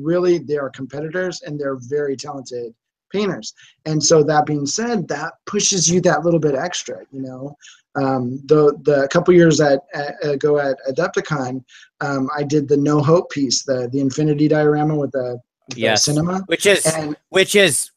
are competitors and they're very talented painters. And so that being said, that pushes you that little bit extra, you know. The couple years ago at Adepticon, I did the No Hope piece, the Infinity Diorama with the cinema, which is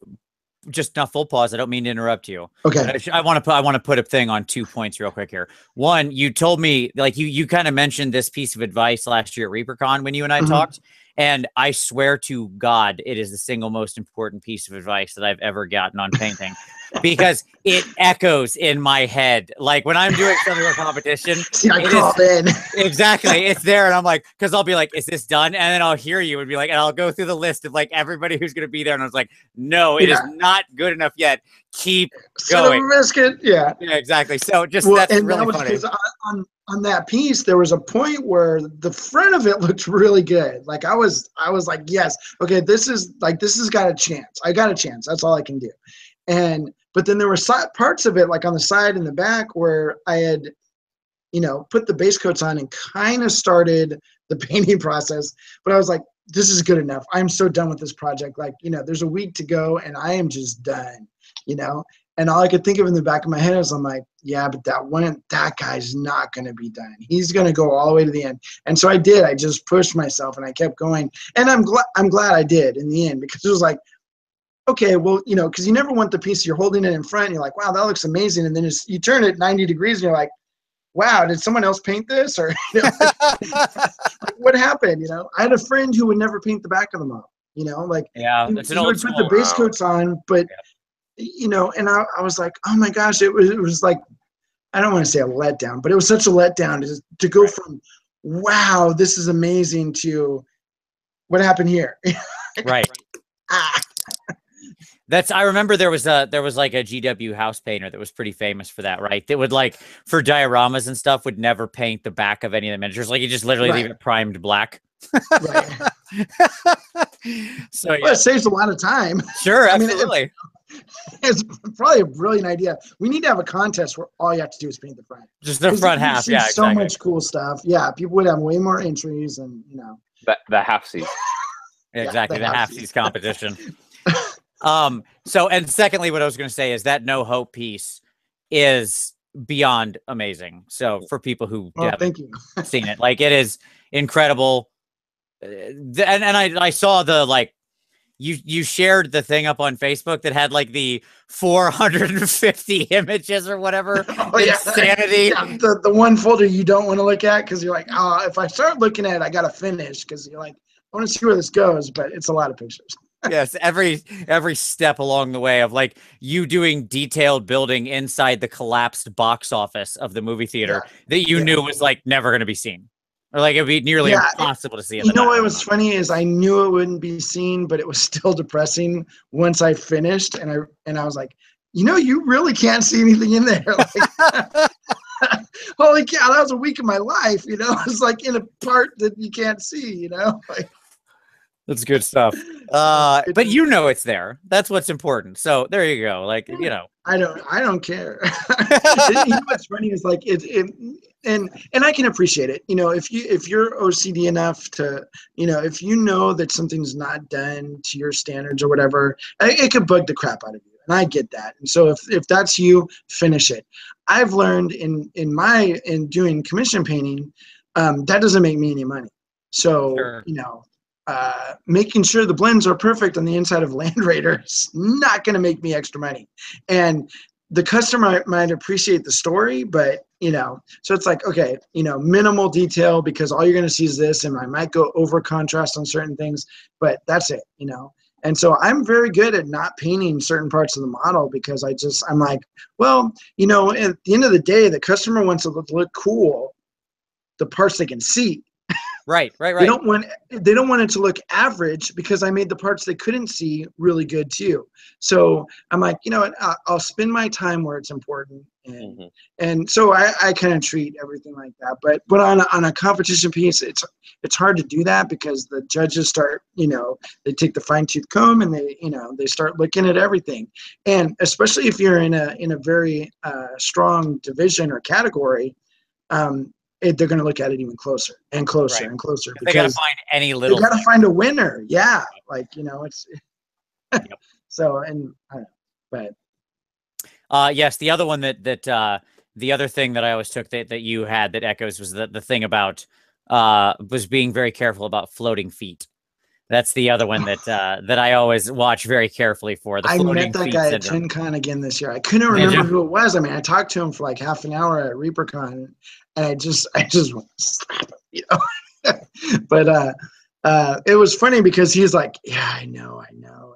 just not full pause. I don't mean to interrupt you. Okay. I want to put a thing on 2 points real quick here. One, you told me, like, you kind of mentioned this piece of advice last year at ReaperCon when you and I talked. And I swear to God, it is the single most important piece of advice that I've ever gotten on painting because it echoes in my head. Like when I'm doing some of a competition, I called in. Exactly. It's there. And I'm like, cause I'll be like, is this done? And then I'll hear you and be like, and I'll go through the list of like everybody who's going to be there. And I was like, no, it is not good enough yet. Keep going. Biscuit. Yeah, exactly. So that's really funny. On that piece, there was a point where the front of it looked really good. Like I was like, yes, okay, this has got a chance. I got a chance. That's all I can do. But then there were parts of it, like on the side and the back, where I had, you know, put the base coats on and kind of started the painting process. But I was like, this is good enough. I'm so done with this project. Like, you know, there's a week to go and I am just done, you know. And all I could think of in the back of my head is I'm like, yeah, but that guy's not going to be done. He's going to go all the way to the end. And so I did. I just pushed myself and I kept going. And I'm glad I did in the end, because it was like, okay, well, you know, because you never want the piece, you're holding it in front and you're like, wow, that looks amazing. And then you turn it 90 degrees and you're like, wow, did someone else paint this? Or you know, like, what happened? You know, I had a friend who would never paint the back of the model, you know, like that's an old would put the base coats on, but you know, and I was like, oh my gosh, it was like, I don't want to say a letdown, but it was such a letdown to go from, wow, this is amazing, to what happened here. Right. I remember there was like a GW house painter that was pretty famous for that, right? That would, like, for dioramas and stuff, would never paint the back of any of the miniatures. Like, you just literally leave it primed black. Right. So yeah. Well, it saves a lot of time. Sure, absolutely. It's probably a brilliant idea. We need to have a contest where all you have to do is paint the front. Just the front half. Yeah, so exactly. much cool stuff. Yeah, people would have way more entries, and the half-seas. Exactly, the half-seas competition. So, and secondly, what I was going to say is that No Hope piece is beyond amazing. So for people who haven't seen it, like, it is incredible. And I saw the, like, you shared the thing up on Facebook that had like the 450 images or whatever. Oh, insanity. Yeah, the one folder you don't want to look at because you're like, oh, if I start looking at it, I gotta finish because you're like, I want to see where this goes, but it's a lot of pictures. Yes, every step along the way of like you doing detailed building inside the collapsed box office of the movie theater that you knew was like never going to be seen. Or like it'd be nearly impossible to see. You know what was funny is I knew it wouldn't be seen, but it was still depressing once I finished, and I was like, you really can't see anything in there. Like, holy cow, that was a week of my life. It's like in a part that you can't see. Like, that's good stuff. But it's there. That's what's important. So there you go. Like, I don't care. What's funny is like and I can appreciate it. If you're OCD enough to, if you know that something's not done to your standards or whatever, it could bug the crap out of you. And I get that. And so if that's you, finish it. I've learned in doing commission painting, that doesn't make me any money. So, sure. Making sure the blends are perfect on the inside of Land Raider is not going to make me extra money. And the customer might appreciate the story, but, so it's like, okay, minimal detail because all you're going to see is this, and I might go over contrast on certain things, but that's it, And so I'm very good at not painting certain parts of the model because I'm like, well, at the end of the day, the customer wants it to look cool, the parts they can see. Right. They don't want it to look average because I made the parts they couldn't see really good too. So I'm like, I'll spend my time where it's important, and so I kind of treat everything like that. But on a competition piece, it's hard to do that because the judges start, they take the fine-tooth comb and they start looking at everything, and especially if you're in a very strong division or category. They're going to look at it even closer and closer and closer. They got to find any little. They got to find a winner. Yeah, like it's. So and I don't know, but. Yes, the other one that the other thing that I always took that you had that echoes was the thing about was being very careful about floating feet. That's the other one that that I always watch very carefully for. I met that guy at TinCon again this year. I couldn't remember who it was. I mean, I talked to him for like half an hour at ReaperCon, and I just want to slap him, But it was funny because he's like, yeah, I know.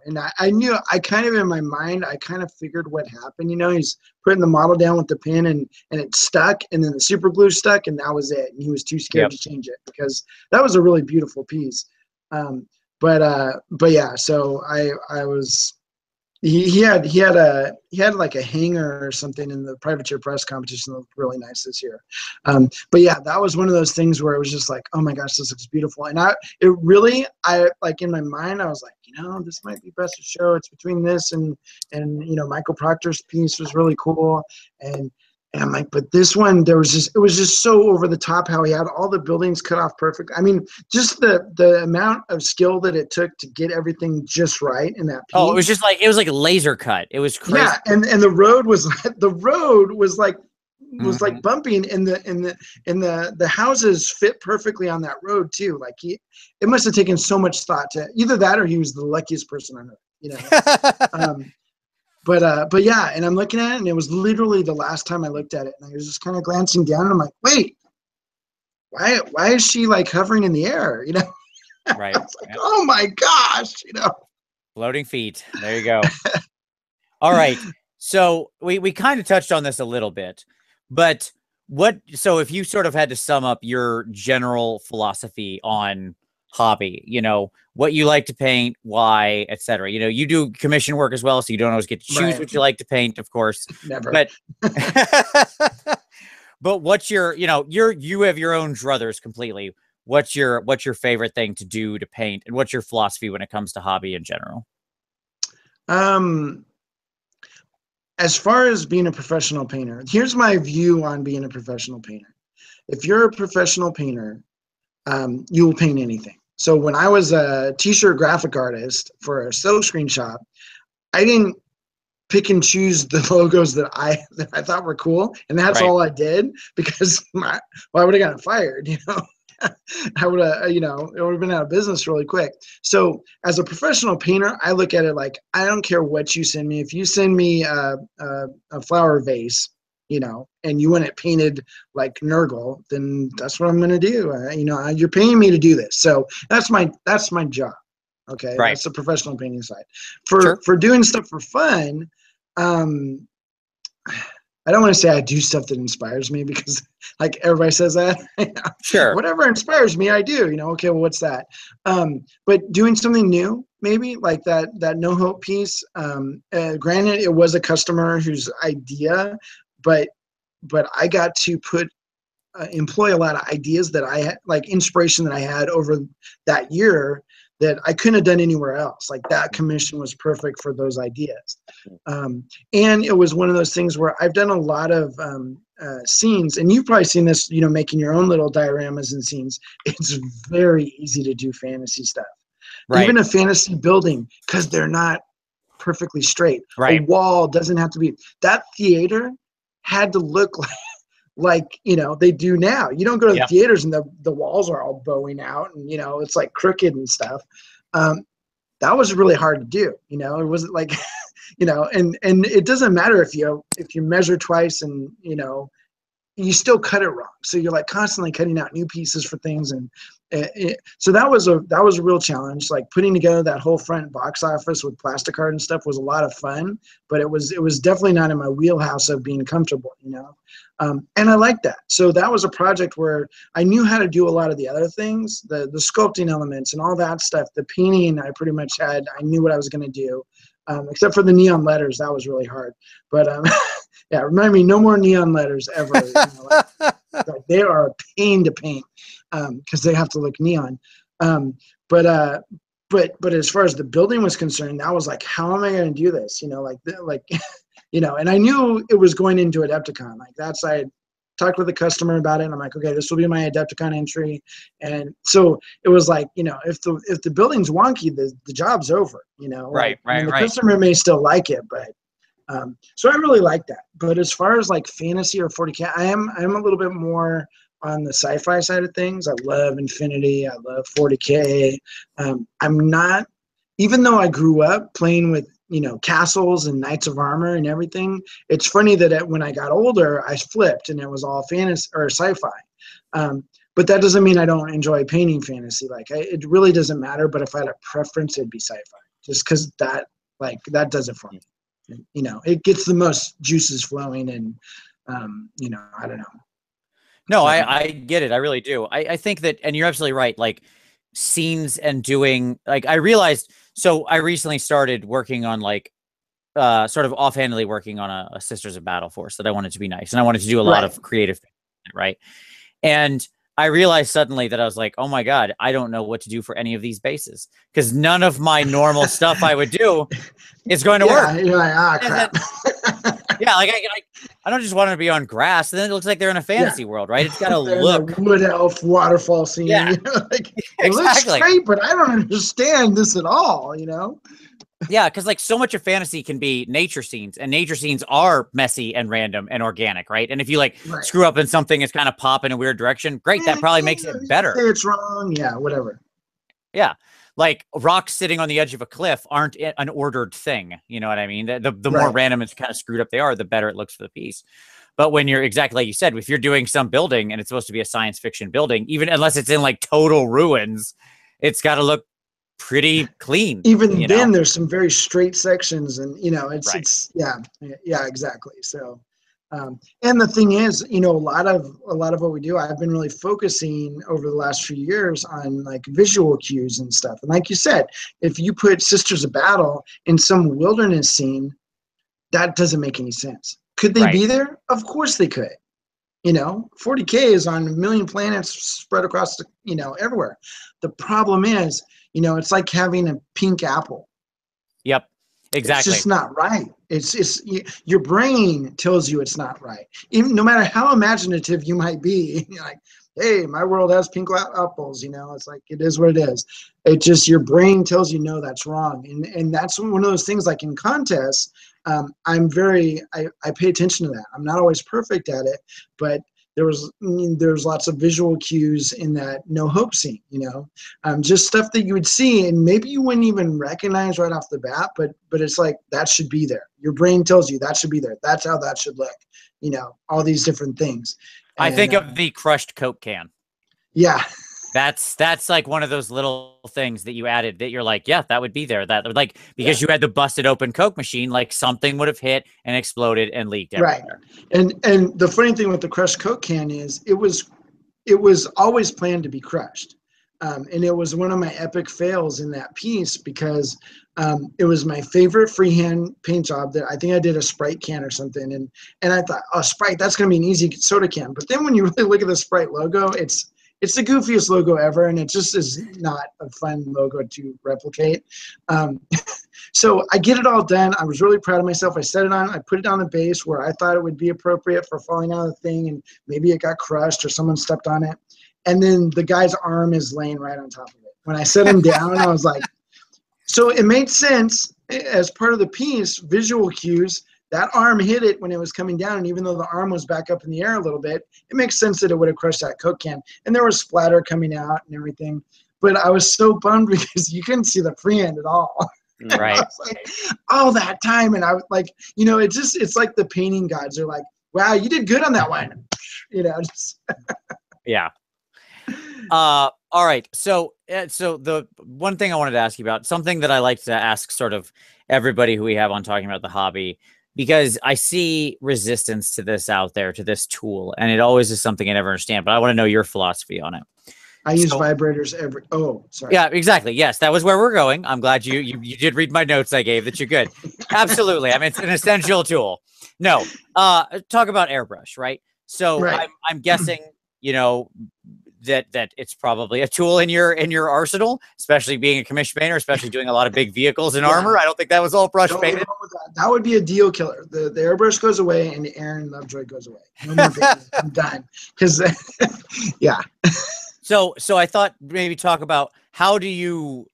And I knew, I kind of in my mind, I kind of figured what happened. He's putting the model down with the pin and it stuck, and then the super glue stuck, and that was it. And he was too scared to change it because that was a really beautiful piece. But yeah, so I was, he had like a hanger or something in the privateer press competition that looked really nice this year. But yeah, that was one of those things where it was just like, oh my gosh, this looks beautiful. And I like in my mind, I was like, this might be best to show. It's between this and Michael Proctor's piece was really cool. And I'm like, but this one, it was just so over the top how he had all the buildings cut off perfect. I mean, just the amount of skill that it took to get everything just right in that piece. Oh, it was like laser cut. It was crazy. Yeah, and the road was like like bumping, and the houses fit perfectly on that road too. Like it must have taken so much thought to either that or he was the luckiest person on earth. But yeah, and I'm looking at it, and it was literally the last time I looked at it, and I was just kind of glancing down, and I'm like, wait, why is she like hovering in the air? Right. I was like, oh my gosh, Floating feet. There you go. All right. So we kind of touched on this a little bit, but so if you sort of had to sum up your general philosophy on hobby, what you like to paint, why, etc. You do commission work as well, so you don't always get to choose what you like to paint, of course. Never. But but what's you have your own druthers completely. What's your favorite thing to do to paint, and what's your philosophy when it comes to hobby in general? as far as being a professional painter, here's my view on being a professional painter. If you're a professional painter, you will paint anything. So when I was a t-shirt graphic artist for a silkscreen shop, I didn't pick and choose the logos that I thought were cool, and that's all I did, because I would have gotten fired, you know. I would have, you know, it would have been out of business really quick. So as a professional painter, I look at it like, I don't care what you send me. If you send me a flower vase, you know, and you want it painted like Nurgle, then that's what I'm going to do. You know, you're paying me to do this. So that's my job. Okay. That's the professional painting side. For doing stuff for fun, I don't want to say I do stuff that inspires me, because like everybody says that. Sure. Whatever inspires me, I do. You know, okay, well, what's that? But doing something new, maybe like that No Hope piece. Granted, it was a customer whose idea, but I got to employ a lot of ideas that I had, like inspiration that I had over that year, that I couldn't have done anywhere else. Like that commission was perfect for those ideas. And it was one of those things where I've done a lot of scenes, and you've probably seen this, you know, making your own little dioramas and scenes. It's very easy to do fantasy stuff. Even a fantasy building, because they're not perfectly straight. A wall doesn't have to be. That theater had to look like you know, they do now. You don't go to the theaters and the walls are all bowing out, and you know, it's like crooked and stuff. That was really hard to do. You know, it wasn't like you know, and it doesn't matter if you measure twice, and you know, you still cut it wrong. So you're like constantly cutting out new pieces for things, and so that was a real challenge. Like putting together that whole front box office with plastic art and stuff was a lot of fun, but it was definitely not in my wheelhouse of being comfortable, you know. And I like that. So that was a project where I knew how to do a lot of the other things, the sculpting elements and all that stuff. The painting, I pretty much I knew what I was going to do, except for the neon letters. That was really hard. But yeah, remind me, no more neon letters ever. You know, like, they are a pain to paint because they have to look neon. But as far as the building was concerned, I was like, how am I going to do this? You know, like you know, and I knew it was going into Adepticon. Like I talked with the customer about it, and I'm like, okay, this will be my Adepticon entry. And so it was like, you know, if the building's wonky, the job's over. You know, the customer may still like it, but so I really like that. But as far as like fantasy or 40K, I am a little bit more on the sci-fi side of things. I love Infinity. I love 40K. I'm not, even though I grew up playing with, you know, castles and knights of armor and everything. It's funny that when I got older, I flipped and it was all fantasy or sci-fi. But that doesn't mean I don't enjoy painting fantasy. Like it really doesn't matter. But if I had a preference, it'd be sci-fi, just because that does it for me. You know, it gets the most juices flowing, and you know, I don't know. No, I get it. I really do. I think that, and you're absolutely right. Like scenes and doing, like, I realized, so I recently started working on like, sort of offhandedly working on a Sisters of Battle Force that I wanted to be nice. And I wanted to do a lot of creative, right? And I realized suddenly that I was like, oh my God, I don't know what to do for any of these bases, because none of my normal stuff I would do is going to work. You're like, crap. Yeah, like I don't just want to be on grass, and then it looks like they're in a fantasy world, right? It's got to look. Wood elf waterfall scene. Yeah, you know, like, it looks great, but I don't understand this at all. You know. Yeah, because like so much of fantasy can be nature scenes, and nature scenes are messy and random and organic, right? And if you like screw up in something, it's kind of pop in a weird direction. Great, that probably makes it better. Say it's wrong, yeah, whatever. Yeah, like rocks sitting on the edge of a cliff aren't an ordered thing. You know what I mean? The more random and kind of screwed up they are, the better it looks for the piece. But when you're exactly like you said, if you're doing some building and it's supposed to be a science fiction building, even unless it's in like total ruins, it's got to look pretty clean. Even then, there's some very straight sections, and you know, it's yeah, exactly. So, and the thing is, you know, a lot of what we do, I've been really focusing over the last few years on like visual cues and stuff. And like you said, if you put Sisters of Battle in some wilderness scene, that doesn't make any sense. Could they be there? Of course they could. You know, 40K is on a million planets spread across, you know, everywhere. The problem is, you know, it's like having a pink apple. Yep. Exactly. It's just not right. Your brain tells you it's not right. Even no matter how imaginative you might be, you're like, hey, my world has pink apples. It's like it is what it is. It just your brain tells you no, that's wrong, and that's one of those things. Like in contests, I pay attention to that. I'm not always perfect at it, but there's lots of visual cues in that no hope scene, just stuff that you would see and maybe you wouldn't even recognize right off the bat, but it's like that should be there. Your brain tells you that should be there. That's how that should look, all these different things. I think of the crushed Coke can. Yeah. That's like one of those little things that you added that you're like, yeah, that would be there. That like, because you had the busted open Coke machine, like something would have hit and exploded and leaked everywhere. Right. And the funny thing with the crushed Coke can is it was always planned to be crushed. And it was one of my epic fails in that piece because it was my favorite freehand paint job that I think I did a Sprite can or something. And I thought, oh, Sprite, that's going to be an easy soda can. But then when you really look at the Sprite logo, it's the goofiest logo ever, and it just is not a fun logo to replicate. So I get it all done. I was really proud of myself. I set it on. I put it on the base where I thought it would be appropriate for falling out of the thing, and maybe it got crushed or someone stepped on it. And then the guy's arm is laying right on top of it. When I set him down, I was like, so it made sense as part of the piece, visual cues. That arm hit it when it was coming down, and even though the arm was back up in the air a little bit, it makes sense that it would have crushed that Coke can. And there was splatter coming out and everything. But I was so bummed because you couldn't see the freehand at all. Right. I was like, all that time, and I was like, it's like the painting gods are like, wow, you did good on that one. Just Yeah. All right. So the one thing I wanted to ask you about, something that I like to ask sort of everybody who we have on talking about the hobby, because I see resistance to this out there, to this tool, and it always is something I never understand, but I want to know your philosophy on it. I use vibrators sorry. Yeah, exactly. Yes, that was where we're going. I'm glad you did read my notes I gave, that you're good. Absolutely. I mean, it's an essential tool. No, talk about airbrush, right? So right. I'm guessing, that it's probably a tool in your arsenal, especially being a commission painter, especially doing a lot of big vehicles and armor. I don't think that was all brush painted. That would be a deal killer. The airbrush goes away and the Aaron Lovejoy goes away. No more painting. I'm done. Because yeah. So I thought maybe talk about how do you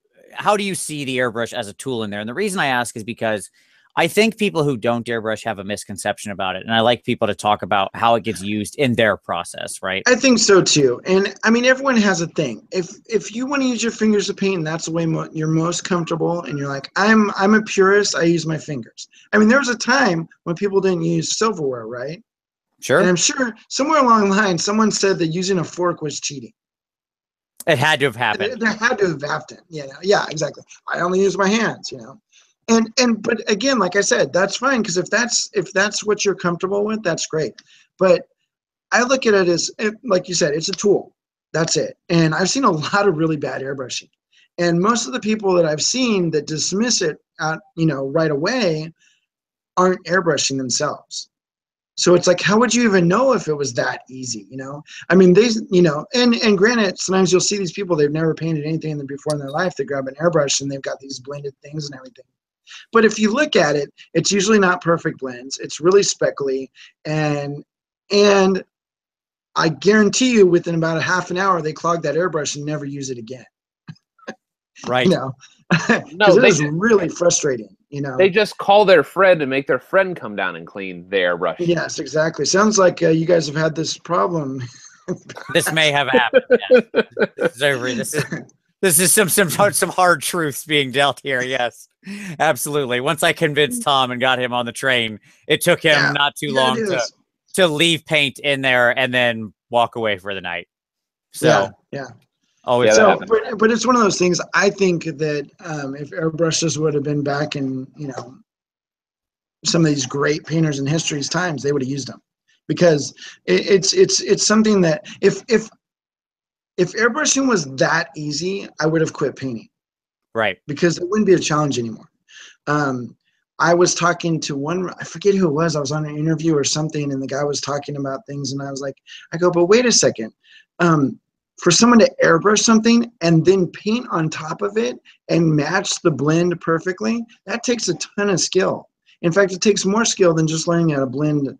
see the airbrush as a tool in there? And the reason I ask is because I think people who don't airbrush have a misconception about it. And I like people to talk about how it gets used in their process, right? I think so too. And I mean, everyone has a thing. If you want to use your fingers to paint, and that's the way you're most comfortable, and you're like, I'm a purist, I use my fingers. I mean, there was a time when people didn't use silverware, right? Sure. And I'm sure somewhere along the line, someone said that using a fork was cheating. It had to have happened. There had to have happened. Yeah, exactly. I only use my hands, but again, like I said, that's fine, because if that's what you're comfortable with, that's great. But I look at it as, like you said, it's a tool. That's it. And I've seen a lot of really bad airbrushing, and most of the people that I've seen that dismiss it right away aren't airbrushing themselves. So it's like, how would you even know if it was that easy? I mean, and granted, sometimes you'll see these people, they've never painted anything before in their life. They grab an airbrush and they've got these blended things and everything. But if you look at it, it's usually not perfect blends. It's really speckly, and I guarantee you, within about a half an hour, they clog that airbrush and never use it again. Right. No, it was really frustrating. They just call their friend and make their friend come down and clean the airbrush. Yes, exactly. Sounds like you guys have had this problem. This may have happened. Yes. This is some hard truths being dealt here. Yes, absolutely. Once I convinced Tom and got him on the train, it took him not too long to leave paint in there and then walk away for the night. So yeah. Always. So, but it's one of those things. I think that if airbrushes would have been back in some of these great painters in history's times, they would have used them, because it's something that if airbrushing was that easy, I would have quit painting. Right. Because it wouldn't be a challenge anymore. I was talking to I forget who it was. I was on an interview or something, and the guy was talking about things, and I was like, but wait a second. for someone to airbrush something and then paint on top of it and match the blend perfectly, that takes a ton of skill. In fact, it takes more skill than just learning how to blend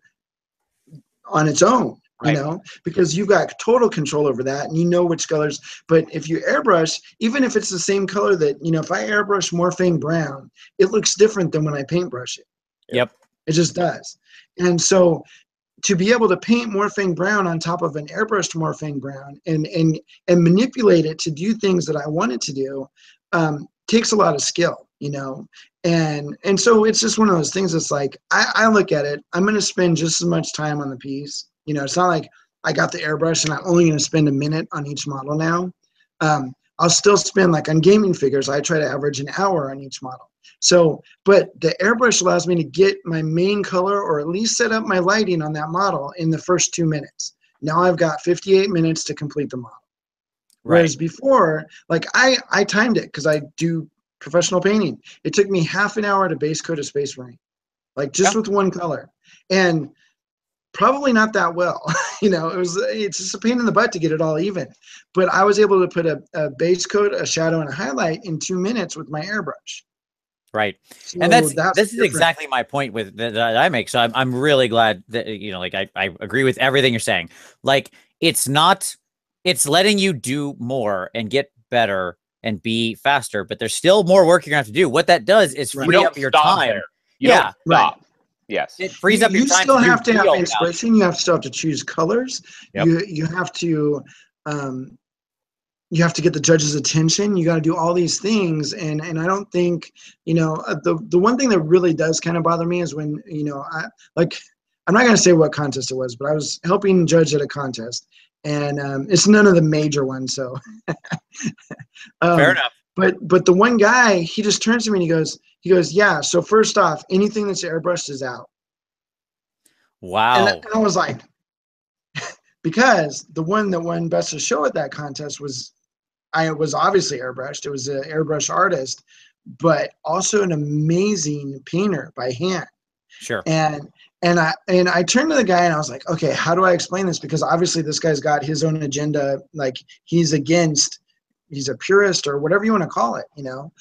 on its own, you know, because you've got total control over that and you know which colors. But if you airbrush, even if it's the same color that, you know, if I airbrush Morphine Brown, it looks different than when I paintbrush it. Yep. It just does. And so to be able to paint Morphine Brown on top of an airbrushed Morphine Brown and manipulate it to do things that I want it to do takes a lot of skill, you know. And so it's just one of those things that's like, I look at it, I'm going to spend just as much time on the piece. You know, it's not like I got the airbrush and I'm only going to spend a minute on each model now. I'll still spend, like on gaming figures, I try to average an hour on each model. So, but the airbrush allows me to get my main color or at least set up my lighting on that model in the first 2 minutes. Now I've got 58 minutes to complete the model. Whereas before, like I timed it because I do professional painting. It took me half an hour to base coat a Space Marine, like just with one color. And probably not that well. You know, it's just a pain in the butt to get it all even. But I was able to put a base coat, a shadow, and a highlight in 2 minutes with my airbrush. Right. So And this is different. exactly my point with that I make. So I'm really glad that, you know, like I agree with everything you're saying. Like it's letting you do more and get better and be faster, but there's still more work you're gonna have to do. What that does is free up your time. You don't stop. Yes. It frees up your time. You still have to have inspiration. You still have to choose colors. You have to get the judge's attention. You got to do all these things. And I don't think, you know, the one thing that really does kind of bother me is when, you know, I'm not going to say what contest it was, but I was helping judge at a contest, and it's none of the major ones. So fair enough. But the one guy, he just turns to me and he goes, yeah. So first off, anything that's airbrushed is out. Wow. And I was like, because the one that won Best of Show at that contest was obviously airbrushed. It was an airbrush artist, but also an amazing painter by hand. Sure. And I turned to the guy and I was like, okay, how do I explain this? Because obviously this guy's got his own agenda. Like he's a purist or whatever you want to call it, you know?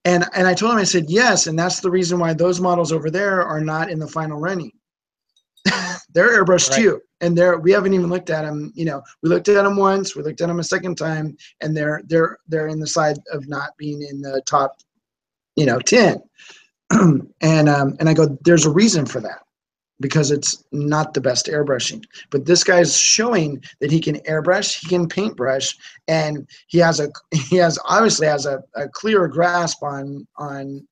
And I told him, I said, yes. And that's the reason why those models over there are not in the final running. They're airbrushed too. And we haven't even looked at them. You know, we looked at them once, we looked at them a second time, and they're in the side of not being in the top, you know, 10. And I go, there's a reason for that, because it's not the best airbrushing. But this guy's showing that he can airbrush, he can paintbrush, and he obviously has a clear grasp on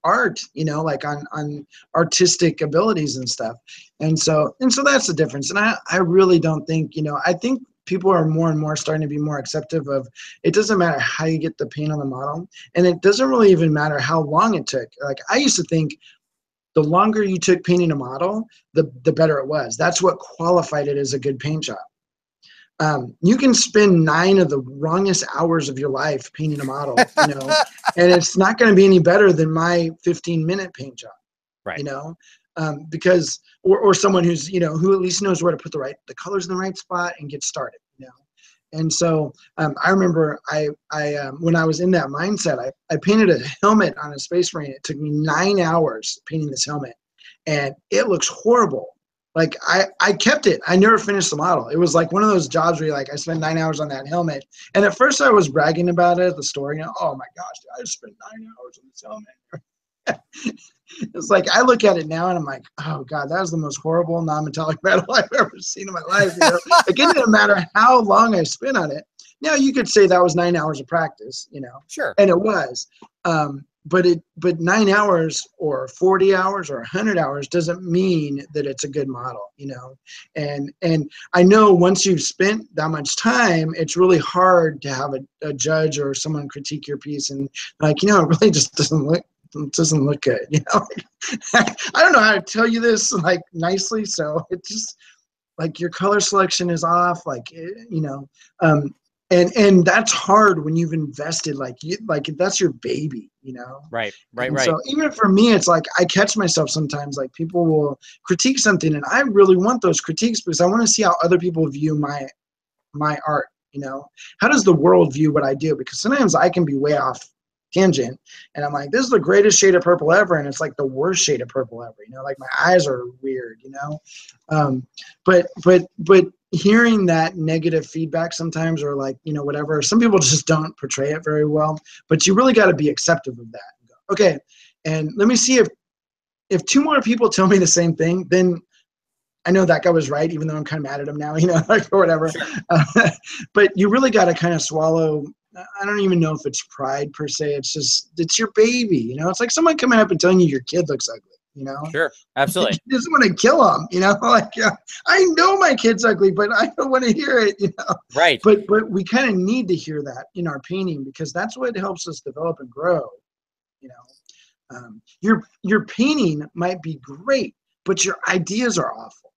art, you know, like on artistic abilities and stuff. And so that's the difference. And I really don't think, you know, I think people are more and more starting to be more accepting of, it doesn't matter how you get the paint on the model, and it doesn't really even matter how long it took. Like I used to think the longer you took painting a model, the better it was. That's what qualified it as a good paint job. You can spend 9 of the wrongest hours of your life painting a model, you know, and it's not going to be any better than my 15-minute paint job, right? You know, because or someone who's, you know, who at least knows where to put the colors in the right spot and get started, you know. And so I remember when I was in that mindset, I painted a helmet on a Space Marine. It took me 9 hours painting this helmet, and it looks horrible. Like I kept it. I never finished the model. It was like one of those jobs where you're like, I spent 9 hours on that helmet. And at first I was bragging about it at the store, you know, oh my gosh, I just spent 9 hours on this helmet. It's like, I look at it now and I'm like, oh God, that was the most horrible non-metallic metal I've ever seen in my life. You know? Like, it didn't matter how long I spent on it. Now you could say that was 9 hours of practice, you know. Sure. And it was. But 9 hours or 40 hours or 100 hours doesn't mean that it's a good model, you know. And I know once you've spent that much time, it's really hard to have a judge or someone critique your piece and like, you know, it really just doesn't look good, you know. I don't know how to tell you this like nicely, so it just like your color selection is off, like, you know. And that's hard when you've invested, like that's your baby, you know? Right. So even for me, it's like I catch myself sometimes, like people will critique something and I really want those critiques because I want to see how other people view my art, You know, how does the world view what I do? Because sometimes I can be way off tangent, and I'm like, this is the greatest shade of purple ever, and it's like the worst shade of purple ever. You know, like my eyes are weird. You know, but hearing that negative feedback sometimes, or like, you know, whatever. Some people just don't portray it very well, but you really got to be accepting of that. Okay, and let me see if two more people tell me the same thing, then I know that guy was right, even though I'm kind of mad at him now, you know, like, or whatever. Sure. But you really got to kind of swallow. I don't even know if it's pride per se. It's just, it's your baby, you know. It's like someone coming up and telling you your kid looks ugly, you know. Sure, absolutely. You just want to kill him, you know. Like, yeah, I know my kid's ugly, but I don't want to hear it, you know. Right. But we kind of need to hear that in our painting, because that's what helps us develop and grow, you know. Your painting might be great, but your ideas are awful,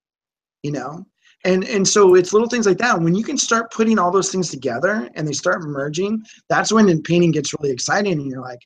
you know. And so it's little things like that. When you can start putting all those things together and they start merging, that's when painting gets really exciting, and you're like,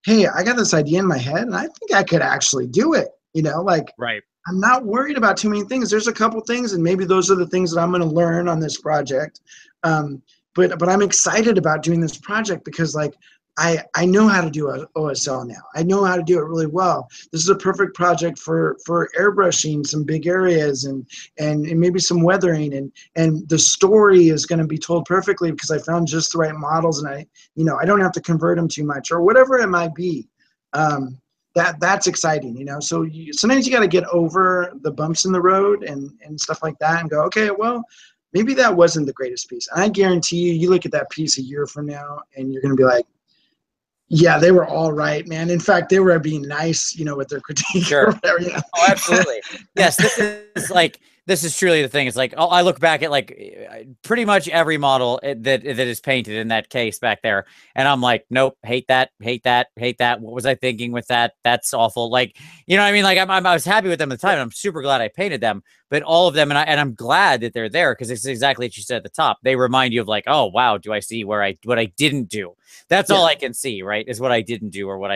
hey, I got this idea in my head and I think I could actually do it, you know. Like, right. I'm not worried about too many things. There's a couple things, and maybe those are the things that I'm going to learn on this project. But I'm excited about doing this project because, like, I know how to do a OSL now. I know how to do it really well. This is a perfect project for airbrushing some big areas and maybe some weathering, and the story is going to be told perfectly because I found just the right models, and I don't have to convert them too much or whatever it might be. That's exciting, you know. So sometimes you got to get over the bumps in the road and stuff like that and go, okay, well, maybe that wasn't the greatest piece. And I guarantee you look at that piece a year from now and you're going to be like, yeah, they were all right, man. In fact, they were being nice, you know, with their critique. Sure. Or whatever, you know? Oh, absolutely. Yes, this is truly the thing. It's like, I look back at like pretty much every model that is painted in that case back there, and I'm like, nope, hate that. What was I thinking with that? That's awful. Like, you know what I mean? Like, I was happy with them at the time, and I'm super glad I painted them. But all of them, and I'm glad that they're there, because it's exactly what you said at the top. They remind you of like, oh wow, do I see what I didn't do? That's all I can see, right? Is what I didn't do, or what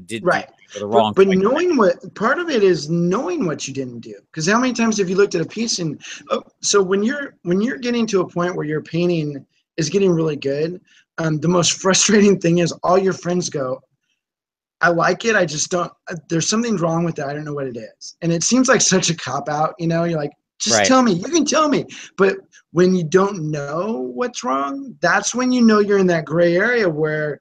did right. do the wrong. But knowing what part of it is knowing what you didn't do, because how many times have you looked at a piece and so when you're getting to a point where your painting is getting really good, the most frustrating thing is all your friends go, I like it, I just don't, there's something wrong with it, I don't know what it is. And it seems like such a cop-out, you know. You're like, just tell me, you can tell me. But when you don't know what's wrong, that's when you know you're in that gray area where,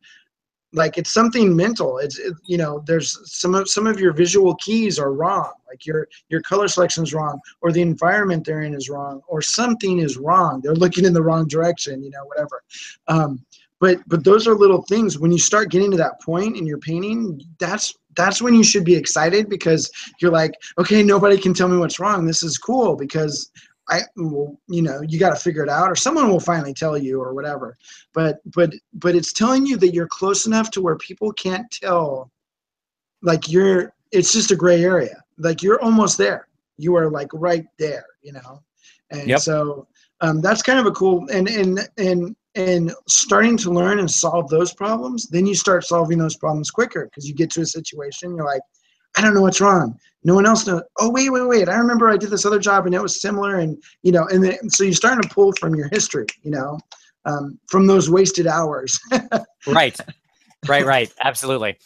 like, it's something mental. You know, there's some of your visual keys are wrong, like your color selection is wrong, or the environment they're in is wrong, or something is wrong. They're looking in the wrong direction, you know, whatever. But those are little things. When you start getting to that point in your painting, that's when you should be excited, because you're like, okay, nobody can tell me what's wrong. This is cool, because you know, you got to figure it out, or someone will finally tell you, or whatever. But it's telling you that you're close enough to where people can't tell. Like, it's just a gray area. Like, you're almost there. You are like right there, you know. And so that's kind of a cool and starting to learn and solve those problems. Then you start solving those problems quicker, because you get to a situation, you're like, I don't know what's wrong. No one else knows. Oh, wait. I remember I did this other job and it was similar. And, you know, so you're starting to pull from your history, you know, from those wasted hours. Right. Absolutely.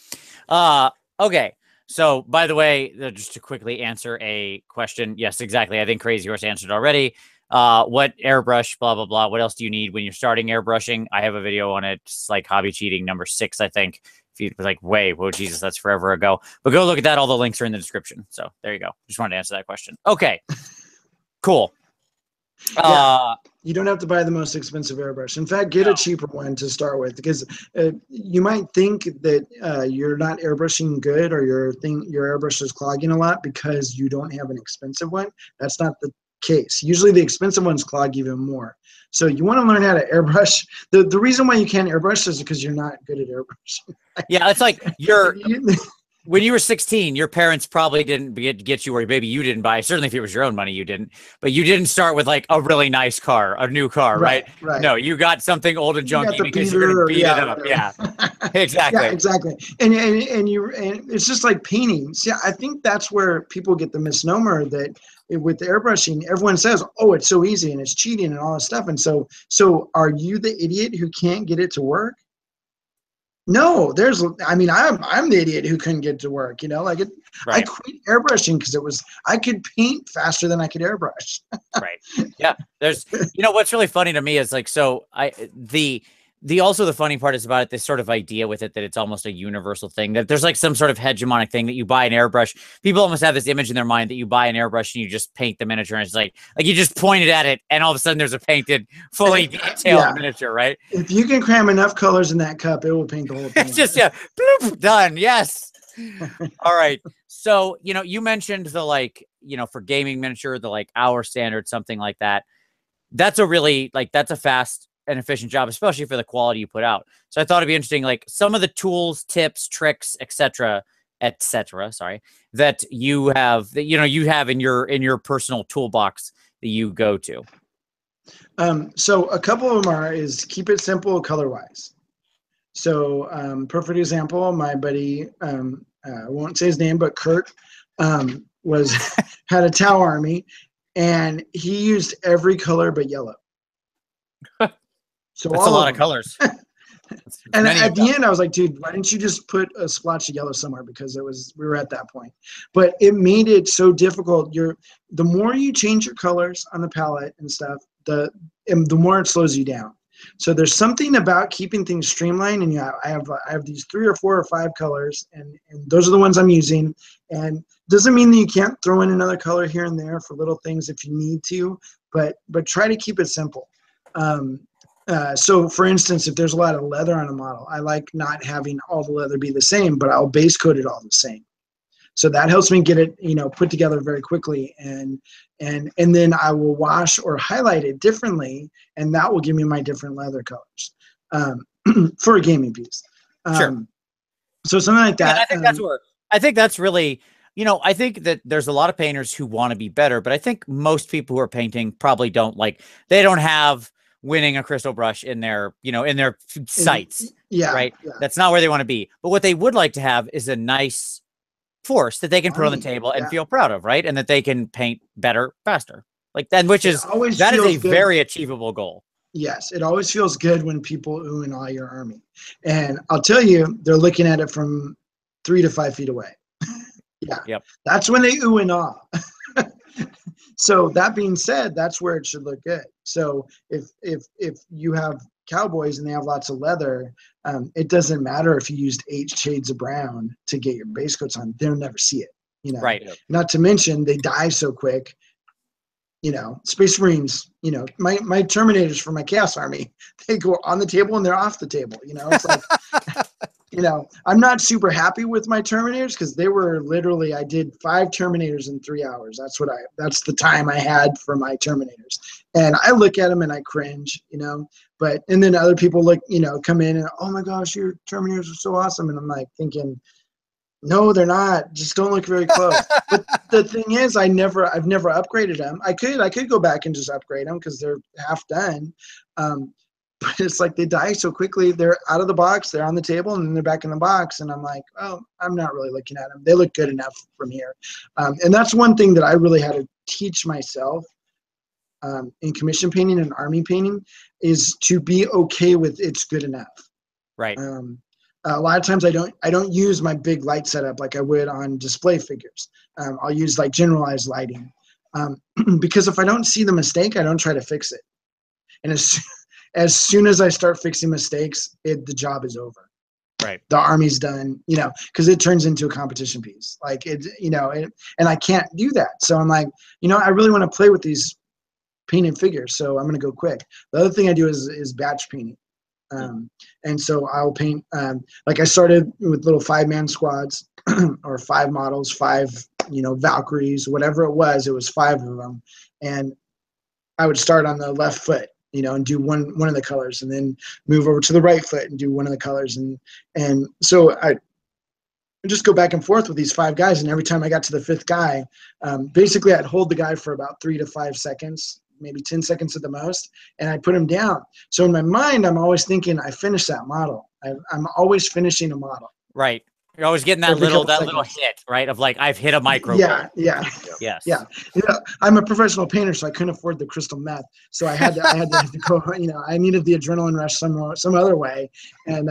Okay. So, by the way, just to quickly answer a question. Yes, exactly. I think Crazy Horse answered already. What airbrush, blah, blah, blah. What else do you need when you're starting airbrushing? I have a video on it. It's like hobby cheating number 6, I think. If you was like, whoa, Jesus, that's forever ago. But go look at that. All the links are in the description. So there you go. Just wanted to answer that question. Okay, cool. You don't have to buy the most expensive airbrush. In fact, get a cheaper one to start with, because you might think that you're not airbrushing good, or your airbrush is clogging a lot because you don't have an expensive one. That's not the case. Usually the expensive ones clog even more. So you want to learn how to airbrush. The reason why you can't airbrush is because you're not good at airbrushing. Yeah, it's like when you were 16, your parents probably didn't get you, or maybe you didn't buy. Certainly, if it was your own money, you didn't. But you didn't start with like a really nice car, a new car, right? Right. No, you got something old and junky because you're going to beat it up. Yeah, exactly. Yeah, exactly. And it's just like painting. See, I think that's where people get the misnomer that with the airbrushing, everyone says, "Oh, it's so easy and it's cheating and all this stuff." And so are you the idiot who can't get it to work? No, I'm the idiot who couldn't get it to work. You know, like I quit airbrushing because I could paint faster than I could airbrush. Right. Yeah. There's, what's really funny to me is like, so also the funny part is about it, this sort of idea with it that it's almost a universal thing, that there's like some sort of hegemonic thing that you buy an airbrush. People almost have this image in their mind that you buy an airbrush and you just paint the miniature, and it's like you just pointed at it and all of a sudden there's a painted, fully detailed miniature, right? If you can cram enough colors in that cup, it will paint the whole thing. It's just, bloop, done. Yes. All right. So, you mentioned the for gaming miniature, the hour standard, something like that. That's a really that's a fast and efficient job, especially for the quality you put out. So I thought it'd be interesting, some of the tools, tips, tricks, etc., sorry, that you have in your personal toolbox that you go to. So a couple of them is keep it simple color wise. So perfect example, my buddy, I won't say his name, but Kurt had a Tau army, and he used every color but yellow. So that's a lot of colors. And at the end, I was like, dude, why didn't you just put a splotch of yellow somewhere? Because we were at that point. But it made it so difficult. The more you change your colors on the palette and stuff, the more it slows you down. So there's something about keeping things streamlined. And I have these 3 or 4 or 5 colors, and those are the ones I'm using. And doesn't mean that you can't throw in another color here and there for little things if you need to, but try to keep it simple. So for instance, if there's a lot of leather on a model, I like not having all the leather be the same, but I'll base coat it all the same. So that helps me get it, put together very quickly, and then I will wash or highlight it differently, and that will give me my different leather colors for a gaming piece. Sure. So something like that. I think that's really, I think that there's a lot of painters who want to be better, but I think most people who are painting probably don't they don't have winning a crystal brush in their, in their sights. Yeah. Right. Yeah. That's not where they want to be. But what they would like to have is a nice force that they can put on the table and feel proud of. Right. And that they can paint better, faster. That is a very achievable goal. Yes. It always feels good when people ooh and ah your army. And I'll tell you, they're looking at it from 3 to 5 feet away. Yeah. Yep. That's when they ooh and ah. So that being said, that's where it should look good. So if you have cowboys and they have lots of leather, it doesn't matter if you used 8 shades of brown to get your base coats on. They'll never see it. Right. Not to mention they die so quick. Space Marines. My Terminators for my Chaos Army, they go on the table and they're off the table. It's like. I'm not super happy with my Terminators because they were literally, I did 5 Terminators in 3 hours. That's the time I had for my Terminators. And I look at them and I cringe, and then other people come in and, oh my gosh, your Terminators are so awesome. And I'm like thinking, no, they're not. Just don't look very close. But the thing is, I've never upgraded them. I could go back and just upgrade them because they're half done. But it's like they die so quickly. They're out of the box, they're on the table, and then they're back in the box. And I'm like, oh, I'm not really looking at them. They look good enough from here. And that's one thing that I really had to teach myself in commission painting and army painting is to be okay with it's good enough. Right. A lot of times I don't use my big light setup like I would on display figures. I'll use generalized lighting because if I don't see the mistake, I don't try to fix it. And as soon as I start fixing mistakes, the job is over. Right. The army's done, because it turns into a competition piece. And I can't do that. So I'm like, I really want to play with these painted figures. So I'm going to go quick. The other thing I do is batch painting. And so I'll paint, I started with little 5-man squads or 5 models, 5, Valkyries, whatever it was 5 of them. And I would start on the left foot. And do one of the colors, and then move over to the right foot and do one of the colors, and so I just go back and forth with these 5 guys. And every time I got to the 5th guy, basically I'd hold the guy for about 3 to 5 seconds, maybe 10 seconds at the most, and I put him down. So in my mind, I'm always thinking I finished that model. I'm always finishing a model. Right. You're always getting that every little couple hit, right? Of like, I've hit a micro Yeah, goal. yeah, Yes. yeah. You know, I'm a professional painter, so I couldn't afford the crystal meth. So I had to go. You know, I needed the adrenaline rush some other way, and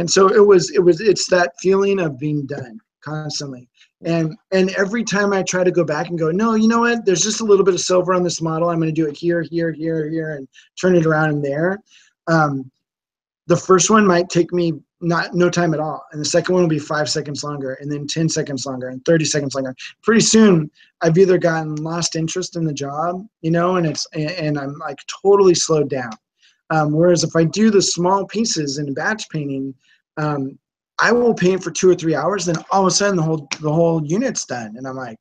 so it's that feeling of being done constantly. And every time I try to go back and go, no, you know what? There's just a little bit of silver on this model. I'm going to do it here, here, here, here, and turn it around and there. The first one might take me no time at all, and the second one will be 5 seconds longer, and then 10 seconds longer, and 30 seconds longer. Pretty soon, I've either gotten lost interest in the job, you know, and I'm like totally slowed down. Whereas if I do the small pieces in batch painting, I will paint for 2 or 3 hours, then all of a sudden the whole unit's done, and I'm like,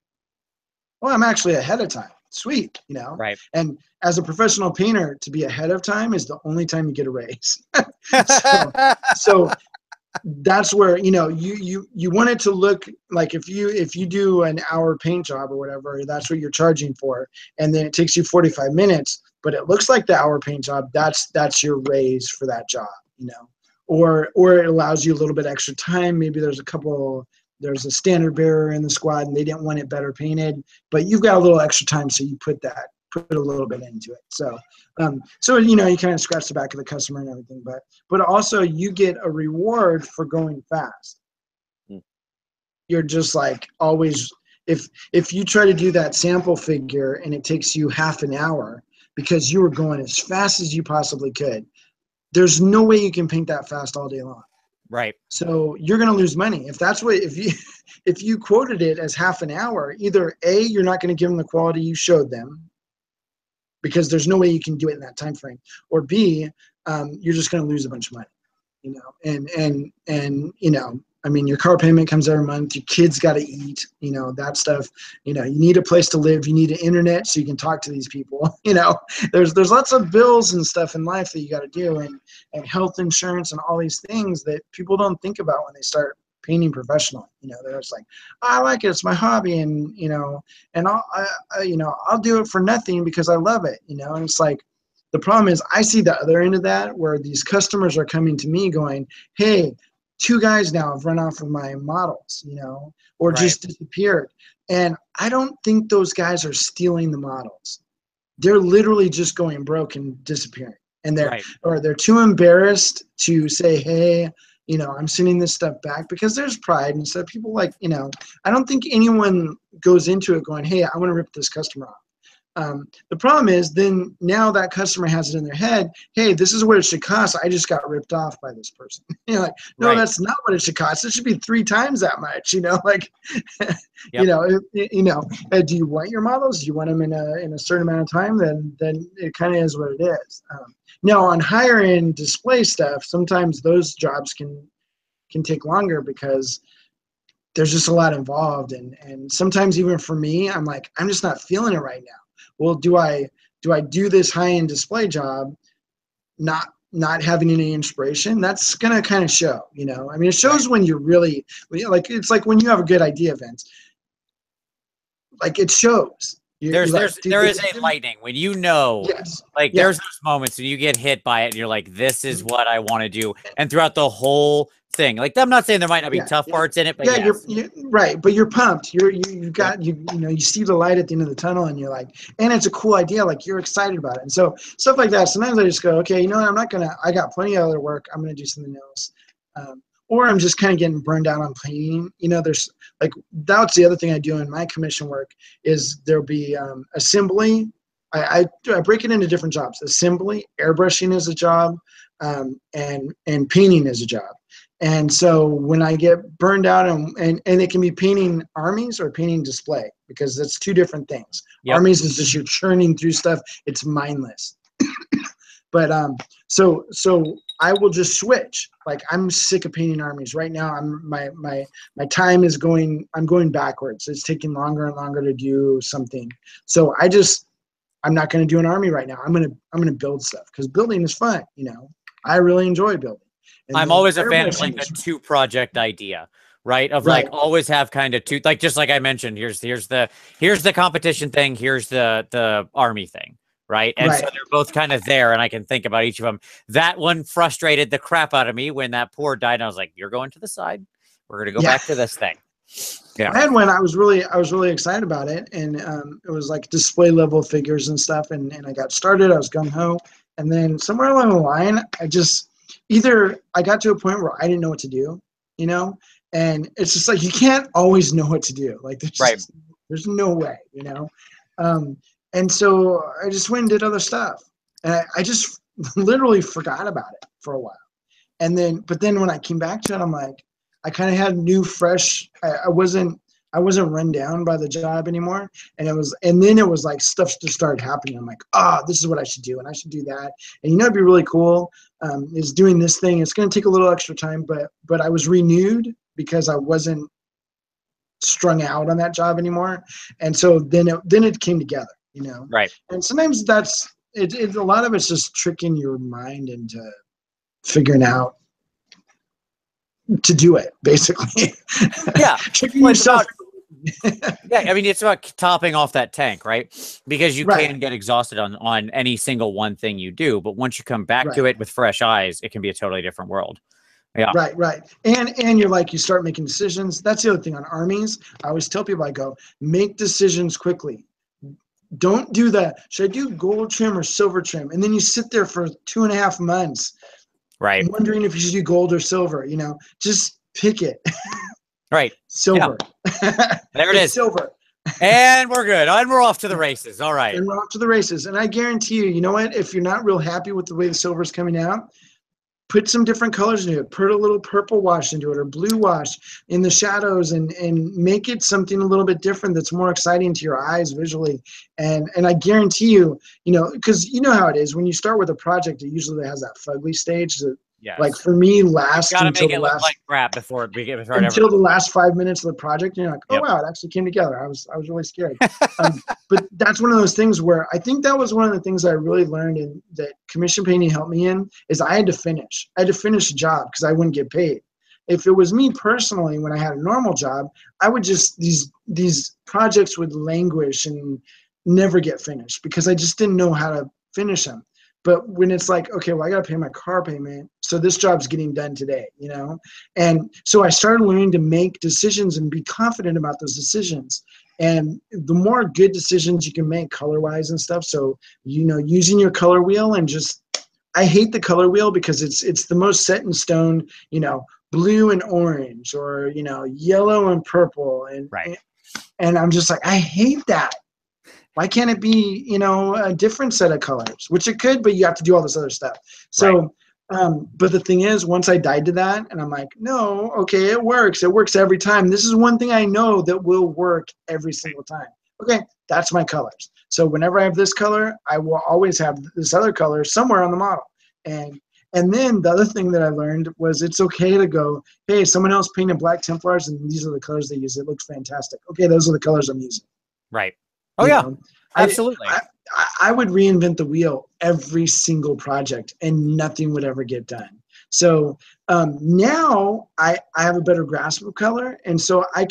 well, I'm actually ahead of time. Sweet, you know. Right. And as a professional painter, to be ahead of time is the only time you get a raise. so that's where, you know, you want it to look like if you do an hour paint job or whatever, that's what you're charging for, and then it takes you 45 minutes, but it looks like the hour paint job, that's your raise for that job, you know. Or it allows you a little bit extra time. Maybe there's a standard bearer in the squad and they didn't want it better painted, but you've got a little extra time, so you put a little bit into it. So you know, you kind of scratch the back of the customer and everything, but also you get a reward for going fast. You're just like always, if you try to do that sample figure and it takes you half an hour because you were going as fast as you possibly could, there's no way you can paint that fast all day long. Right. So you're going to lose money. If you quoted it as half an hour, either A, you're not going to give them the quality you showed them because there's no way you can do it in that time frame, or B, you're just going to lose a bunch of money, you know. And you know, I mean, your car payment comes every month. Your kids got to eat, you know, that stuff. You know, you need a place to live. You need an internet so you can talk to these people. You know, there's lots of bills and stuff in life that you got to do, and health insurance and all these things that people don't think about when they start painting professionally. You know, they're just like, oh, I like it. It's my hobby, and you know, and I'll do it for nothing because I love it. You know, and it's like, the problem is I see the other end of that where these customers are coming to me going, hey, 2 guys now have run off of my models, you know, or just disappeared. And I don't think those guys are stealing the models. They're literally just going broke and disappearing. And they're too embarrassed to say, hey, you know, I'm sending this stuff back, because there's pride and stuff. People like, you know, I don't think anyone goes into it going, hey, I want to rip this customer off. The problem is then now that customer has it in their head, hey, this is what it should cost. I just got ripped off by this person. You're like, no, that's not what it should cost. It should be 3 times that much, you know, like, you know, do you want your models? Do you want them in a certain amount of time? Then it kind of is what it is. Now on higher end display stuff, sometimes those jobs can take longer because there's just a lot involved. And sometimes even for me, I'm like, I'm just not feeling it right now. Well, do I do this high-end display job not having any inspiration? That's going to kind of show, you know. I mean, it shows when you're really, like, it's like when you have a good idea, Vince. Like, it shows. There is a lightning when you know, like, there's those moments when you get hit by it and you're like, this is what I want to do. And throughout the whole thing, like, I'm not saying there might not be tough parts in it, but you're right. But you're pumped. You know, you see the light at the end of the tunnel, and you're like, and it's a cool idea. Like, you're excited about it. And so stuff like that. Sometimes I just go, okay, you know what? I got plenty of other work. I'm going to do something else. Or I'm just kind of getting burned out on painting. You know, there's like, that's the other thing I do in my commission work is there'll be assembly. I break it into different jobs. Assembly, airbrushing is a job, and painting is a job. And so when I get burned out, and it can be painting armies or painting display, because that's 2 different things. Armies is just you're churning through stuff. It's mindless. But so I will just switch. Like, I'm sick of painting armies right now. My time is going. I'm going backwards. It's taking longer and longer to do something. So I'm not going to do an army right now. I'm gonna build stuff, because building is fun. You know, I really enjoy building. And I'm always a fan of like a 2 project idea, right? Of like always have kind of 2, like, just like I mentioned, here's the competition thing, here's the army thing. Right. And so they're both kind of there, and I can think about each of them. That one frustrated the crap out of me when that poor died. And I was like, you're going to the side. We're gonna go back to this thing. Yeah. I had one. I was really excited about it, and it was like display level figures and stuff. And I got started. I was gung ho, and then somewhere along the line, I got to a point where I didn't know what to do, you know. And it's just like you can't always know what to do. Like there's no way, you know. And so I just went and did other stuff, and I just literally forgot about it for a while. But then when I came back to it, I'm like, I kind of had new, fresh. I wasn't run down by the job anymore, and then it was like stuff just started happening. I'm like, this is what I should do, and I should do that. And it'd be really cool. Is doing this thing. It's going to take a little extra time, but I was renewed because I wasn't strung out on that job anymore, and so then it came together, you know. Right. And sometimes that's it. A lot of it's just tricking your mind into figuring out to do it, basically. Yeah. Tricking yourself. Yeah, I mean, it's about topping off that tank, right? Because you can get exhausted on any single one thing you do, but once you come back to it with fresh eyes, it can be a totally different world. Yeah. Right. And you're like, you start making decisions. That's the other thing on armies. I always tell people, I go, make decisions quickly. Don't do that. Should I do gold trim or silver trim? And then you sit there for 2.5 months, right, wondering if you should do gold or silver. You know, just pick it. Right. Silver. Yeah. There it is. Silver. And we're good. And we're off to the races. All right. And we're off to the races. And I guarantee you know what? If you're not real happy with the way the silver is coming out, put some different colors into it. Put a little purple wash into it or blue wash in the shadows and make it something a little bit different that's more exciting to your eyes visually. And I guarantee you, you know, because you know how it is. When you start with a project, it usually has that fugly stage that, like for me, lasts until make it look like crap before it begins. Until the last 5 minutes of the project, and you're like, oh wow, it actually came together. I was really scared. But that's one of those things where I think that was one of the things I really learned and that commission painting helped me in is I had to finish. I had to finish a job because I wouldn't get paid. If it was me personally, when I had a normal job, I would just these projects would languish and never get finished because I just didn't know how to finish them. But when it's like, okay, well, I got to pay my car payment, so this job's getting done today, you know? And so I started learning to make decisions and be confident about those decisions. And the more good decisions you can make color-wise and stuff, so, you know, using your color wheel and just, I hate the color wheel because it's the most set in stone, you know, blue and orange or, you know, yellow and purple. And I'm just like, I hate that. Why can't it be, you know, a different set of colors? Which it could, but you have to do all this other stuff. So, but the thing is, once I died to that, and I'm like, no, okay, it works. It works every time. This is one thing I know that will work every single time. Okay, that's my colors. So whenever I have this color, I will always have this other color somewhere on the model. And then the other thing that I learned was it's okay to go, hey, someone else painted Black Templars, and these are the colors they use. It looks fantastic. Okay, those are the colors I'm using. Right. Oh, yeah, absolutely. I would reinvent the wheel every single project and nothing would ever get done. So now I have a better grasp of color. And so I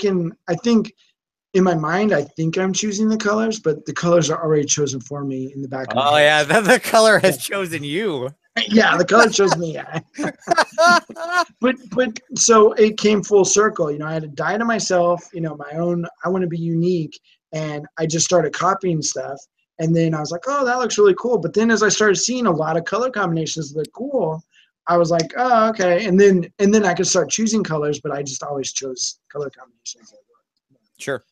think in my mind, I think I'm choosing the colors, but the colors are already chosen for me in the back of my head. Yeah, the color has chosen you. Yeah, the color chose me. Yeah. but so it came full circle. You know, I had to die to myself, you know, my own, I want to be unique. And I just started copying stuff. And then I was like, oh, that looks really cool. But then as I started seeing a lot of color combinations that look cool, I was like, oh, okay. And then I could start choosing colors, but I just always chose color combinations. Sure.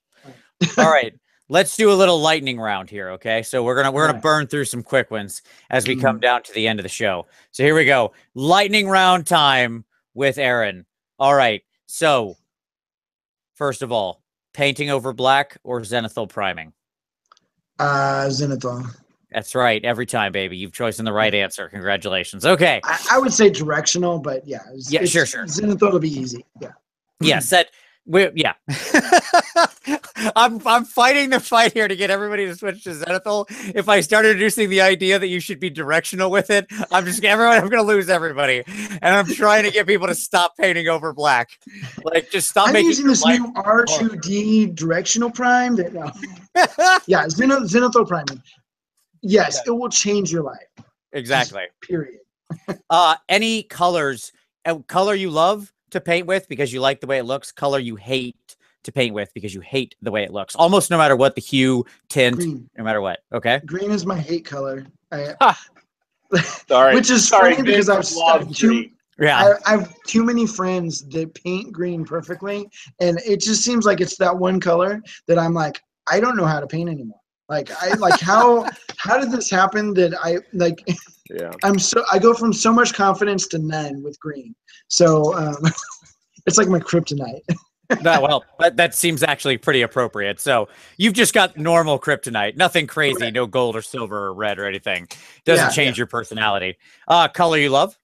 All right. Let's do a little lightning round here, okay? So we're gonna burn through some quick ones as we come down to the end of the show. So here we go. Lightning round time with Aaron. All right. So first of all, painting over black or zenithal priming? Zenithal. That's right. Every time, baby. You've chosen the right answer. Congratulations. Okay. I would say directional, but yeah. Sure. Zenithal will be easy. Yeah. Yes. Yeah. I'm fighting the fight here to get everybody to switch to zenithal. If I start introducing the idea that you should be directional with it, I'm going to lose everybody. And I'm trying to get people to stop painting over black. Like, just stop making. I'm using this new R2D directional prime. Yeah, zenithal priming. Yes, it will change your life. Exactly. Period. Any color you love to paint with because you like the way it looks, color you hate to paint with because you hate the way it looks. Almost no matter what the hue, tint, Green. no matter what. Okay. Green is my hate color. Sorry. Which is Sorry, funny because Vince loves green. I have too many friends that paint green perfectly, and it just seems like it's that one color that I'm like, I don't know how to paint anymore. Like how did this happen that I like? Yeah. I go from so much confidence to none with green. So it's like my kryptonite. But that seems actually pretty appropriate. So you've just got normal kryptonite, nothing crazy, Right. no gold or silver or red or anything. Doesn't change your personality. Color you love?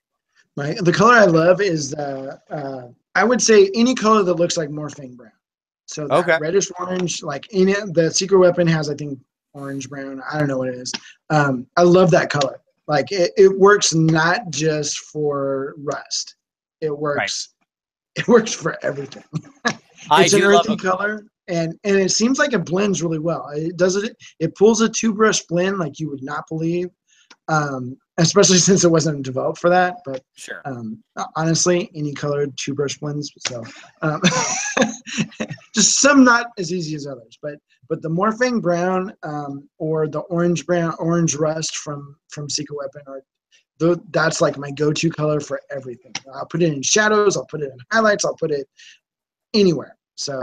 The color I love is I would say any color that looks like morphine brown. So that reddish orange, like the secret weapon has, I think, orange brown. I don't know what it is. I love that color. Like it works not just for rust. It works. It works for everything. It's an earthy color, and it seems like it blends really well. It pulls a two-brush blend like you would not believe, especially since it wasn't developed for that. But sure, honestly, any colored two-brush blends. So just some not as easy as others, but the morphine brown or the orange rust from Secret Weapon that's like my go-to color for everything. I'll put it in shadows. I'll put it in highlights. I'll put it anywhere. So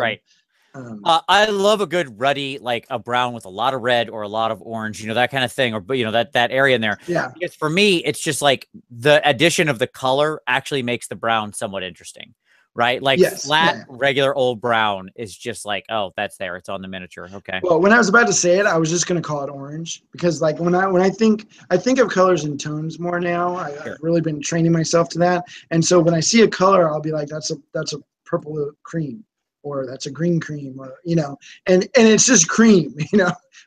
I love a good ruddy, like a brown with a lot of red or a lot of orange, that kind of thing, or that area in there. Yeah. Because for me, it's just like the addition of the color actually makes the brown somewhat interesting. Right? Like flat, regular old brown is just like, oh, that's there. It's on the miniature. Okay. Well, when I was about to say it, I was just going to call it orange because like when I think of colors and tones more now. I've really been training myself to that. And so when I see a color, I'll be like, that's a purple cream, or that's a green cream, or, and it's just cream,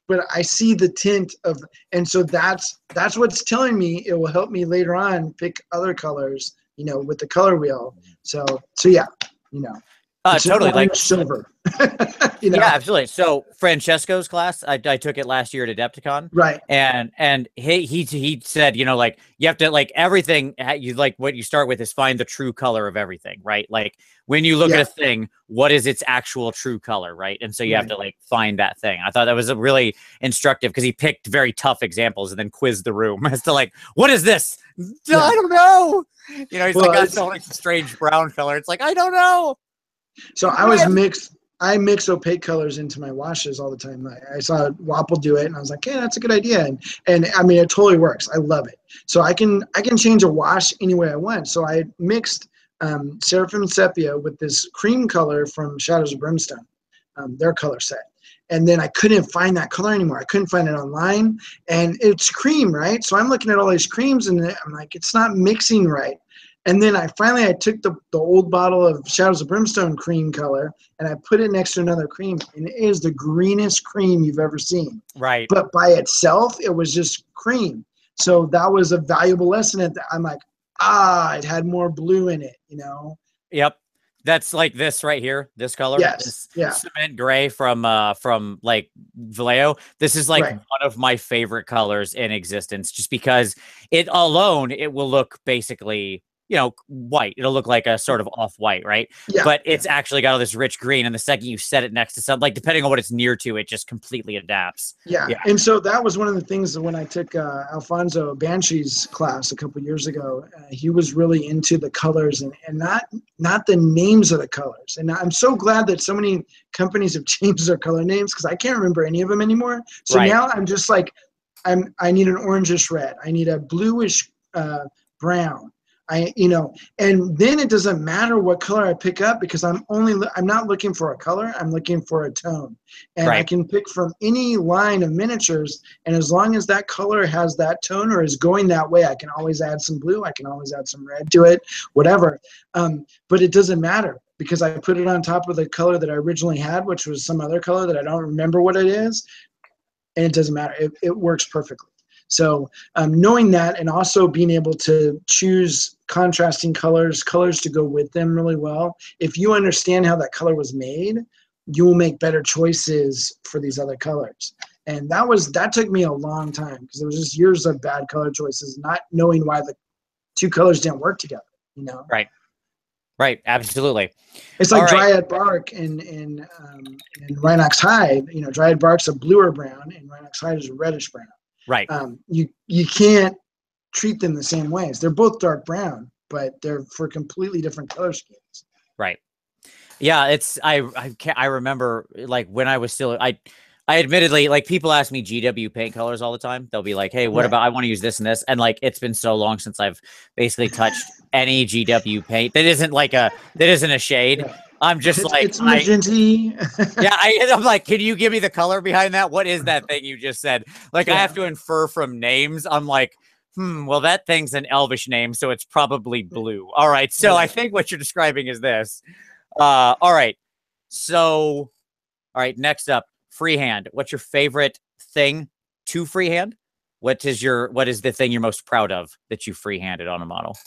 but I see the tint of, and so that's what's telling me it will help me later on pick other colors, with the color wheel. So yeah, totally, like silver. Yeah, absolutely. So Francesco's class, I took it last year at Adepticon, right? And he said, like you have to like everything. You like what you start with is find the true color of everything, right? Like when you look at a thing, what is its actual true color, right? And so you have to like find that thing. I thought that was a really instructive because he picked very tough examples and then quizzed the room as to like, what is this? I don't know. He's like, that's a strange brown color. It's like, I don't know. So I mix opaque colors into my washes all the time. I saw Wapple do it, and I was like, "Hey, that's a good idea." And I mean, it totally works. I love it. So I can change a wash any way I want. So I mixed Seraphim Sepia with this cream color from Shadows of Brimstone, their color set. And then I couldn't find that color anymore. I couldn't find it online, and it's cream, right? So I'm looking at all these creams, and I'm like, it's not mixing right. And then I took the old bottle of Shadows of Brimstone cream color and I put it next to another cream, and it is the greenest cream you've ever seen. Right. But by itself, it was just cream. So that was a valuable lesson. I'm like, it had more blue in it, Yep. That's like this right here, this color. Yes. This cement gray from like Vallejo. This is like one of my favorite colors in existence, just because it alone, it will look basically, white. It'll look like a sort of off-white, right? Yeah. But it's actually got all this rich green, and the second you set it next to something, like depending on what it's near to, it just completely adapts. Yeah. And so that was one of the things that when I took Alfonso Banshee's class a couple years ago, he was really into the colors and not the names of the colors. And I'm so glad that so many companies have changed their color names because I can't remember any of them anymore. So now I'm just like, I need an orangish red. I need a bluish brown. And then it doesn't matter what color I pick up because I'm not looking for a color. I'm looking for a tone, and I can pick from any line of miniatures. And as long as that color has that tone or is going that way, I can always add some blue. I can always add some red to it, whatever. But it doesn't matter because I put it on top of the color that I originally had, which was some other color that I don't remember what it is. And it doesn't matter. It works perfectly. So knowing that and also being able to choose contrasting colors to go with them really well, if you understand how that color was made, you will make better choices for these other colors. And that took me a long time because there was just years of bad color choices, not knowing why the two colors didn't work together, Right. Right. Absolutely. It's like All right. dryad bark in Rhinox hide. You know, dryad bark's a bluer brown, and Rhinox hide is a reddish brown. Right. You can't treat them the same ways. They're both dark brown, but they're for completely different color schemes. Right. Yeah, it's I remember like when I was still I admittedly, like, people ask me GW paint colors all the time. They'll be like, "Hey, what about I want to use this and this?" And like it's been so long since I've basically touched any GW paint that isn't a shade. Yeah. I'm just it's magenta. Yeah, I'm like, can you give me the color behind that? What is that thing you just said? Like, I have to infer from names. I'm like, well, that thing's an Elvish name, so it's probably blue. All right, so I think what you're describing is this. All right, so, all right, next up, freehand. What's your favorite thing to freehand? What is the thing you're most proud of that you freehanded on a model?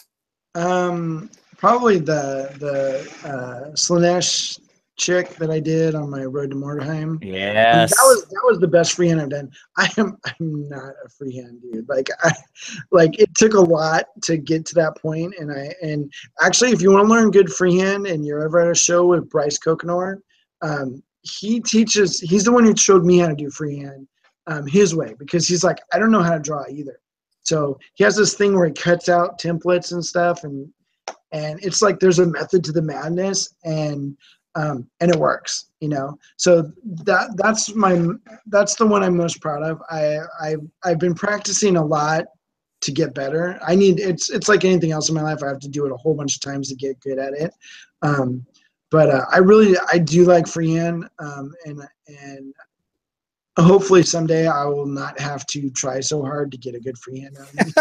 Probably the Slanesh chick that I did on my road to Mordheim. Yes, that was the best freehand I've done. I'm not a freehand dude. Like it took a lot to get to that point. And actually, if you want to learn good freehand and you're ever at a show with Bryce Kokenor, he's the one who showed me how to do freehand his way, because he's like, I don't know how to draw either. So he has this thing where he cuts out templates and stuff, and it's like there's a method to the madness, and it works, you know. So that's the one I'm most proud of. I've been practicing a lot to get better. It's like anything else in my life. I have to do it a whole bunch of times to get good at it. But I do like freehand, and hopefully someday I will not have to try so hard to get a good freehand out of me.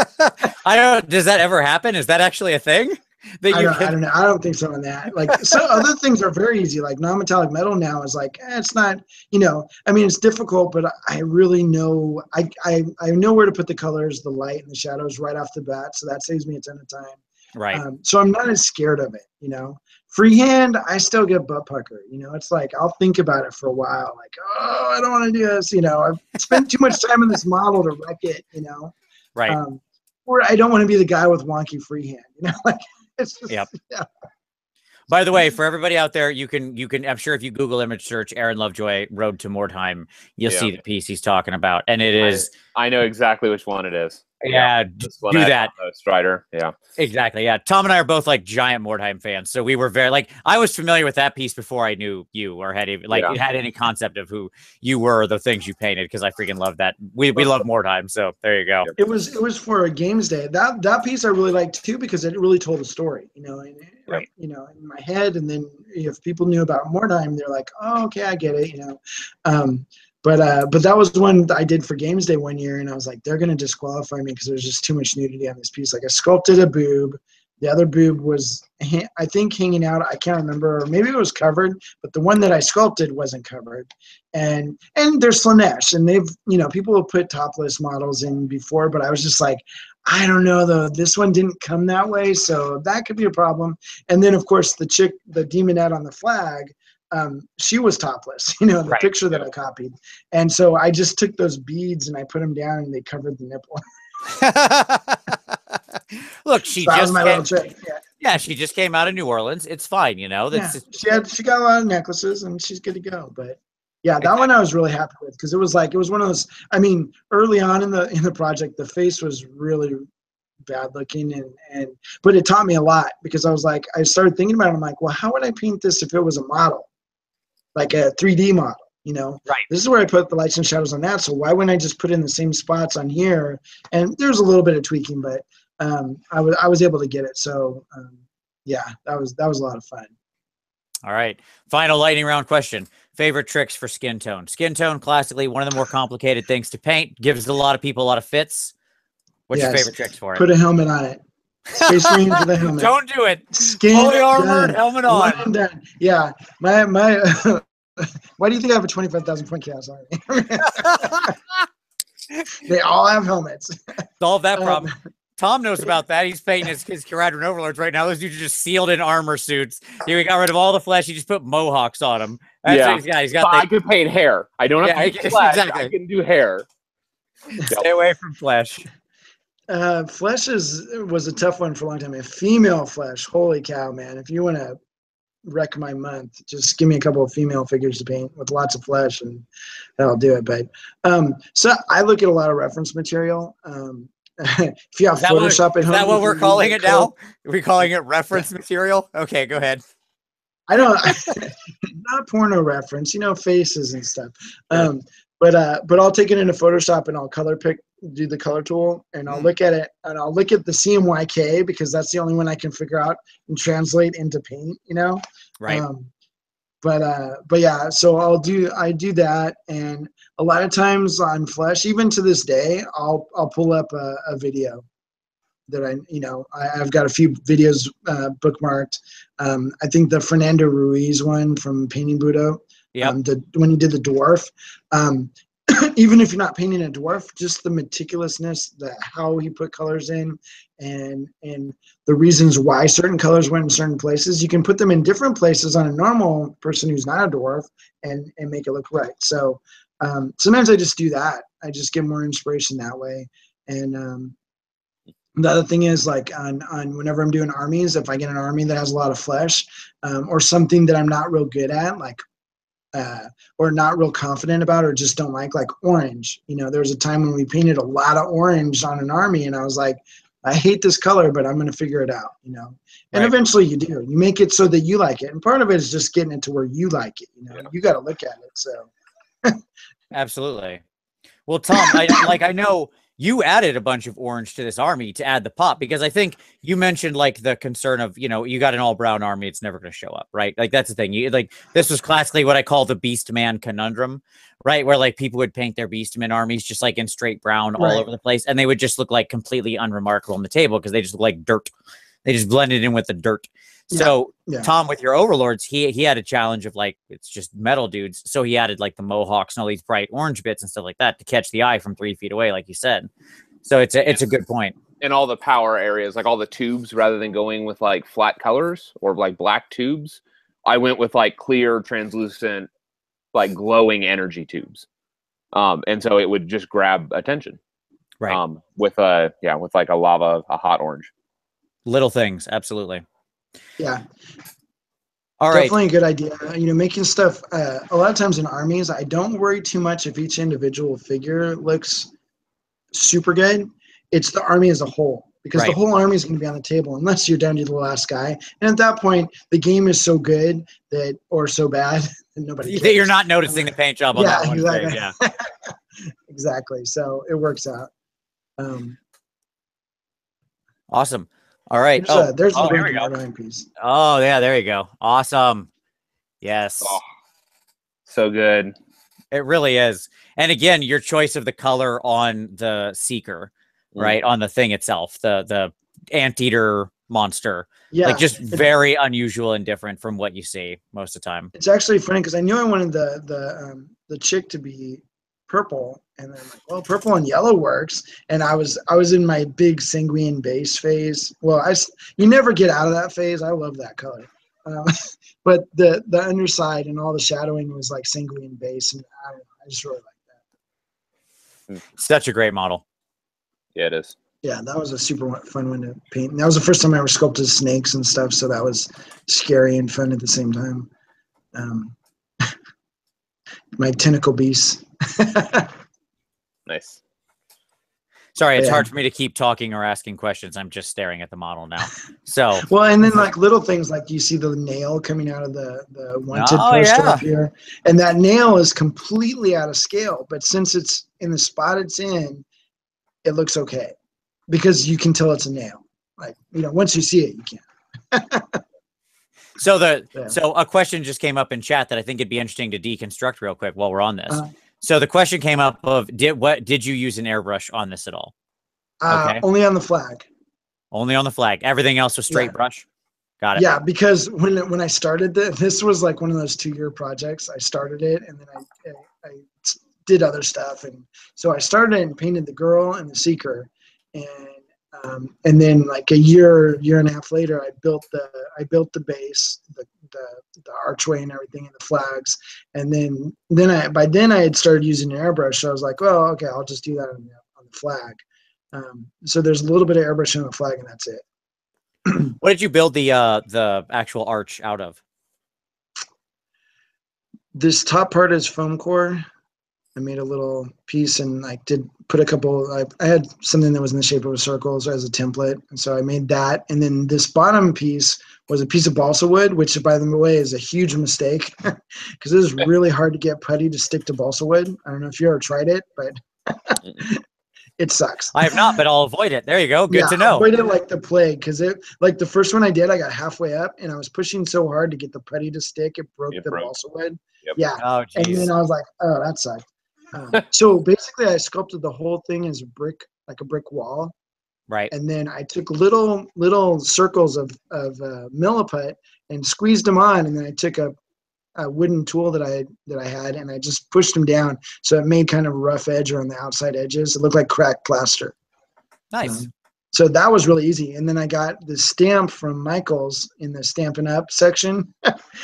I don't. Does that ever happen? Is that actually a thing? I don't know. I don't think so on that. Like, so other things are very easy. Like non-metallic metal now is like, it's not, you know, I mean, it's difficult, but I really know, I know where to put the colors, the light and the shadows right off the bat. So that saves me a ton of time. Right. So I'm not as scared of it, you know. Freehand, I still get butt pucker, you know. It's like I'll think about it for a while, like, oh, I don't want to do this, you know. I've spent too much time in this model to wreck it, you know. Right. Or I don't want to be the guy with wonky freehand, you know. Like, it's just, yep. Yeah. By the way, for everybody out there, you can. I'm sure if you Google image search Aaron Lovejoy Road to Mordheim, you'll see the piece he's talking about, and it is. I know exactly which one it is. Yeah, do that. Strider. Yeah, exactly. Yeah, Tom and I are both like giant Mordheim fans, so we were very like. I was familiar with that piece before I knew you or had any concept of who you were, or the things you painted, because I freaking love that. We love Mordheim, so there you go. It was for a games day. That piece I really liked too, because it really told a story, you know. Right. You know, in my head, and then if people knew about Mordheim, they're like, oh, okay, I get it, you know. But that was one I did for Games Day one year, and I was like, they're gonna disqualify me because there's just too much nudity on this piece. Like I sculpted a boob, the other boob was I think hanging out. I can't remember, or maybe it was covered, but the one that I sculpted wasn't covered. And there's Slanesh, and they've, you know, people have put topless models in before, but I was just like, I don't know though. This one didn't come that way, so that could be a problem. And then of course the chick, the demonette on the flag. She was topless, you know, the picture that I copied. And so I just took those beads and I put them down and they covered the nipple. Look, she just came out of New Orleans. It's fine, you know. She got a lot of necklaces and she's good to go. But yeah, that one I was really happy with, because it was one of those, I mean, early on in the project, the face was really bad looking, but it taught me a lot, because I started thinking about it. I'm like, well, how would I paint this if it was a model? Like a 3D model, you know? Right. This is where I put the lights and shadows on that. So why wouldn't I just put in the same spots on here? And there's a little bit of tweaking, but I was able to get it. So yeah, that was a lot of fun. All right. Final lightning round question. Favorite tricks for skin tone? Skin tone, classically one of the more complicated things to paint. Gives a lot of people a lot of fits. What's your favorite tricks for it? Put a helmet on it. Space Marine with a helmet. Don't do it. Skin fully armored, helmet on. One and done. Yeah. My why do you think I have a 25,000 point chaos army? They all have helmets. Solve that problem. Tom knows about that. He's painting his Kharadron Overlords right now. Those dudes are just sealed in armor suits. Here, we got rid of all the flesh. He just put mohawks on them. That's what he's got. I could paint hair. I don't have to do flesh. Exactly. I can do hair. Stay away from flesh. Flesh was a tough one for a long time. A female flesh, holy cow, man! If you want to wreck my month, just give me a couple of female figures to paint with lots of flesh, and that'll do it. But so I look at a lot of reference material. If you have Photoshop at home, is that what we're calling it now? Are we calling it reference Yeah. material? Okay, go ahead. I don't, not porno reference, faces and stuff. But I'll take it into Photoshop and I'll color pick, do the color tool, and I'll look at it, and I'll look at the CMYK because that's the only one I can figure out and translate into paint, Right. But yeah, so I do that, and a lot of times on Flesh, even to this day, I'll pull up a video that I've got a few videos bookmarked. I think the Fernando Ruiz one from Painting Budo, when he did the dwarf, even if you're not painting a dwarf, just the meticulousness, how he put colors in, and the reasons why certain colors went in certain places, you can put them in different places on a normal person who's not a dwarf and make it look right. So sometimes I just do that. I just get more inspiration that way. And the other thing is, like on whenever I'm doing armies, if I get an army that has a lot of flesh, or something that I'm not real good at, like or not real confident about, or just don't like orange. There was a time when we painted a lot of orange on an army, and I was like, I hate this color, but I'm going to figure it out. And eventually you do. You make it so that you like it, and part of it is just getting it to where you like it. You got to look at it. So. Absolutely. Well, Tom, I know you added a bunch of orange to this army to add the pop, because I think you mentioned the concern of, you got an all brown army, it's never going to show up, right? That's the thing. This was classically what I call the Beastman conundrum, right? Where people would paint their Beastman armies just in straight brown all over the place, and they would just look completely unremarkable on the table because they just look like dirt. They just blended in with the dirt. So Tom, with your overlords, he had a challenge of it's just metal dudes. So he added the mohawks and all these bright orange bits and stuff like that to catch the eye from 3 feet away, like you said. So it's a good point. And all the power areas, all the tubes, rather than going with flat colors or black tubes, I went with clear, translucent, glowing energy tubes. And so it would just grab attention. Right. With a hot orange. Little things, absolutely. Yeah. All right. Definitely a good idea. Making stuff, a lot of times in armies, I don't worry too much if each individual figure looks super good. It's the army as a whole, because the whole army is going to be on the table unless you're down to the last guy. And at that point, the game is so good or so bad that nobody cares. You're not noticing the paint job on that one. Exactly. Yeah. Exactly. So it works out. Awesome. All right. There's a really good piece. Oh, yeah, there you go. Awesome. Yes. Oh, so good. It really is. And again, your choice of the color on the Seeker, right? On the thing itself, the anteater monster. Yeah. Just very unusual and different from what you see most of the time. It's actually funny because I knew I wanted the chick to be purple, and then I'm like, well, purple and yellow works. And I was in my big sanguine base phase. Well, you never get out of that phase. I love that color. But the underside and all the shadowing was sanguine base, and I don't know, I just really like that. Such a great model. Yeah, it is. Yeah, that was a super fun one to paint. And that was the first time I ever sculpted snakes and stuff, so that was scary and fun at the same time. My tentacle beasts. Nice. Sorry, it's hard for me to keep talking or asking questions. I'm just staring at the model now. So well, and then little things you see the nail coming out of the wanted poster up here, and that nail is completely out of scale. But since it's in the spot it's in, it looks okay because you can tell it's a nail. Once you see it, you can. So a question just came up in chat that I think it'd be interesting to deconstruct real quick while we're on this. So the question came up of did you use an airbrush on this at all? Okay. Only on the flag. Only on the flag. Everything else was straight brush. Got it. Yeah, because when I started this was one of those 2-year projects. I started it and then I did other stuff, and so I started it and painted the girl and the Seeker, and then a year and a half later, I built the base, the archway and everything, and the flags, and by then I had started using an airbrush. So I was like, well, okay, I'll just do that on the flag. So there's a little bit of airbrushing on the flag, and that's it. What did you build the actual arch out of? This top part is foam core. I made a little piece and like put a couple. I had something that was in the shape of a circle as a template, and so I made that. And then this bottom piece was a piece of balsa wood, which, by the way, is a huge mistake because it is really hard to get putty to stick to balsa wood. I don't know if you ever tried it, but it sucks. I have not, but I'll avoid it. There you go. Good to know. Avoid it like the plague, because like the first one I did, I got halfway up and I was pushing so hard to get the putty to stick, it broke the balsa wood. Yep. Yeah. Oh, geez. And then I was like, oh, that sucked. So basically, I sculpted the whole thing as brick, like a brick wall. Right. And then I took little circles of milliput and squeezed them on, and then I took a wooden tool that I had, and I just pushed them down, so it made kind of a rough edge around the outside edges. It looked like cracked plaster. Nice. So that was really easy. And then I got the stamp from Michael's in the Stampin' Up section.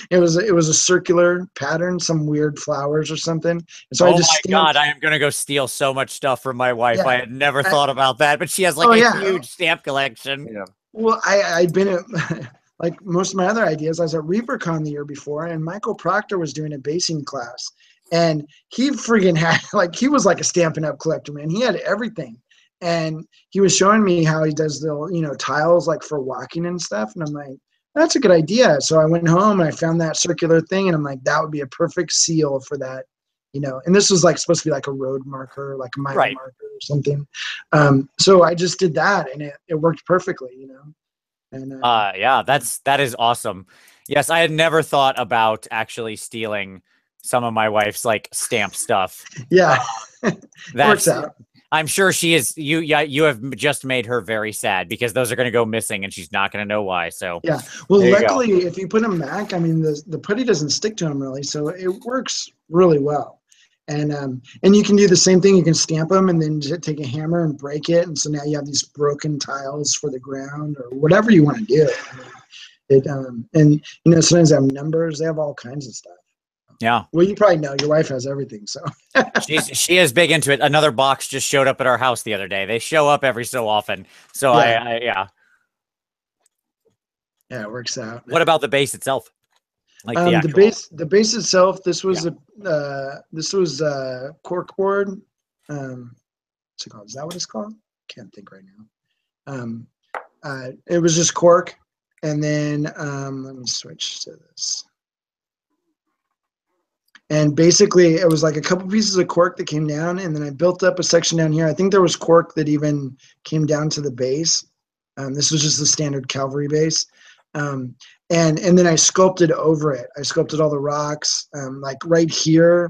It was a circular pattern, some weird flowers or something. And so I just God, I am gonna go steal so much stuff from my wife. Yeah. I had never thought about that, but she has like a huge stamp collection. Yeah. Well, I'd been at like most of my other ideas. I was at ReaperCon the year before, and Michael Proctor was doing a basing class, and he friggin' had he was like a Stampin' Up collector, man. He had everything. And he was showing me how he does the, tiles like for walking and stuff. And I'm like, that's a good idea. So I went home and I found that circular thing. And I'm like, that would be a perfect seal for that, And this was like supposed to be like a road marker, like a mile marker or something. So I just did that, and it worked perfectly, And yeah, that is awesome. Yes, I had never thought about actually stealing some of my wife's like stamp stuff. Yeah, that works out. I'm sure she is. You have just made her very sad, because those are going to go missing and she's not going to know why. So yeah. Well, luckily, if you put them back, I mean, the putty doesn't stick to them really, so it works really well. And you can do the same thing. You can stamp them and then just take a hammer and break it, and so now you have these broken tiles for the ground or whatever you want to do. And sometimes they have numbers. They have all kinds of stuff. Yeah. Well, you probably know your wife has everything, so she is big into it. Another box just showed up at our house the other day. They show up every so often. So yeah, it works out. What about the base itself? Like the base itself. This was cork board. What's it called? Is that what it's called? Can't think right now. It was just cork, and then let me switch to this. And basically, it was like a couple pieces of cork that came down, and then I built up a section down here. I think there was cork that even came down to the base. This was just the standard cavalry base. And then I sculpted over it. I sculpted all the rocks. Like right here,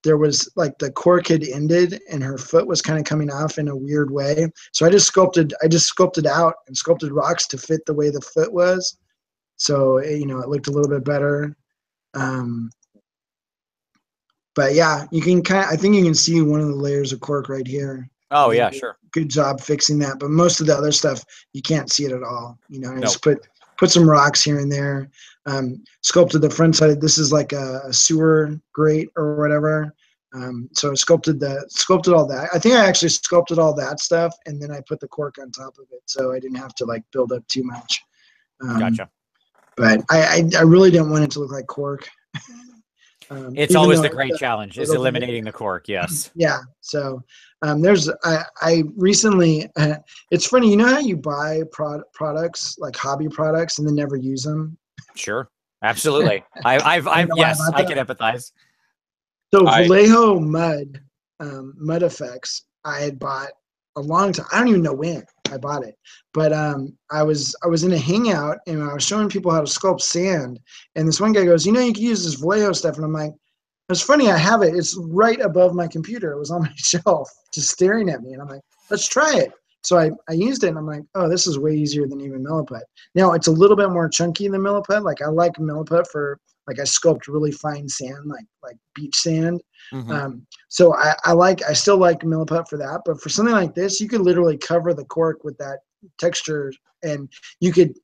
there was like the cork had ended, and her foot was kind of coming off in a weird way. So I just sculpted out and sculpted rocks to fit the way the foot was. So it looked a little bit better. But yeah, you can I think you can see one of the layers of cork right here. Oh yeah, sure. Good job fixing that. But most of the other stuff, you can't see it at all. I just put some rocks here and there. Sculpted the front side. This is like a sewer grate or whatever. So I sculpted all that. I think I actually sculpted all that stuff, and then I put the cork on top of it, so I didn't have to like build up too much. Gotcha. But I really didn't want it to look like cork. It's always the great challenge is eliminating the cork. Yes. Yeah. So I recently, it's funny, how you buy products like hobby products and then never use them. Sure. Absolutely. Yes, I can empathize. So Vallejo mud effects, I had bought a long time. I don't even know when I bought it, but I was in a hangout and I was showing people how to sculpt sand, and this one guy goes, you can use this Vallejo stuff, and I'm like, it's funny, I have it. It's right above my computer. It was on my shelf, just staring at me, and I'm like, let's try it. So I used it, and I'm like, oh, this is way easier than even milliput. Now it's a little bit more chunky than milliput. Like I like milliput for like I sculpt really fine sand, like beach sand. Mm-hmm. So I still like milliput for that, but for something like this, you could literally cover the cork with that texture, and you can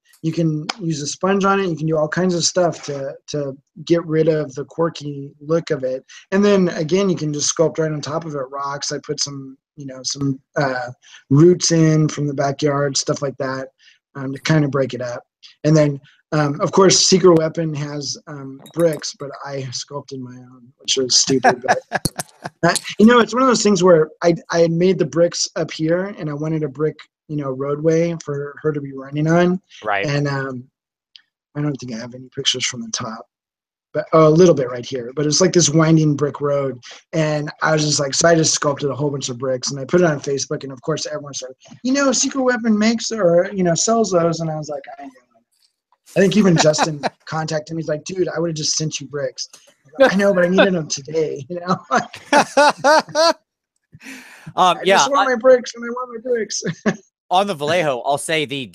use a sponge on it. You can do all kinds of stuff to get rid of the quirky look of it. And then again, you can just sculpt right on top of it. Rocks. I put some roots in from the backyard, stuff like that, to kind of break it up. And then of course, Secret Weapon has bricks, but I sculpted my own, which was stupid. But it's one of those things where I had made the bricks up here, and I wanted a brick roadway for her to be running on. Right. And I don't think I have any pictures from the top, but a little bit right here. But it's like this winding brick road, and I was just like, so I just sculpted a whole bunch of bricks, and I put it on Facebook, and of course everyone said, Secret Weapon makes or sells those, and I was like, I know. I think even Justin contacted me. He's like, dude, I would have just sent you bricks. I know, but I needed them today. I just want my bricks, and I want my bricks. On the Vallejo, I'll say the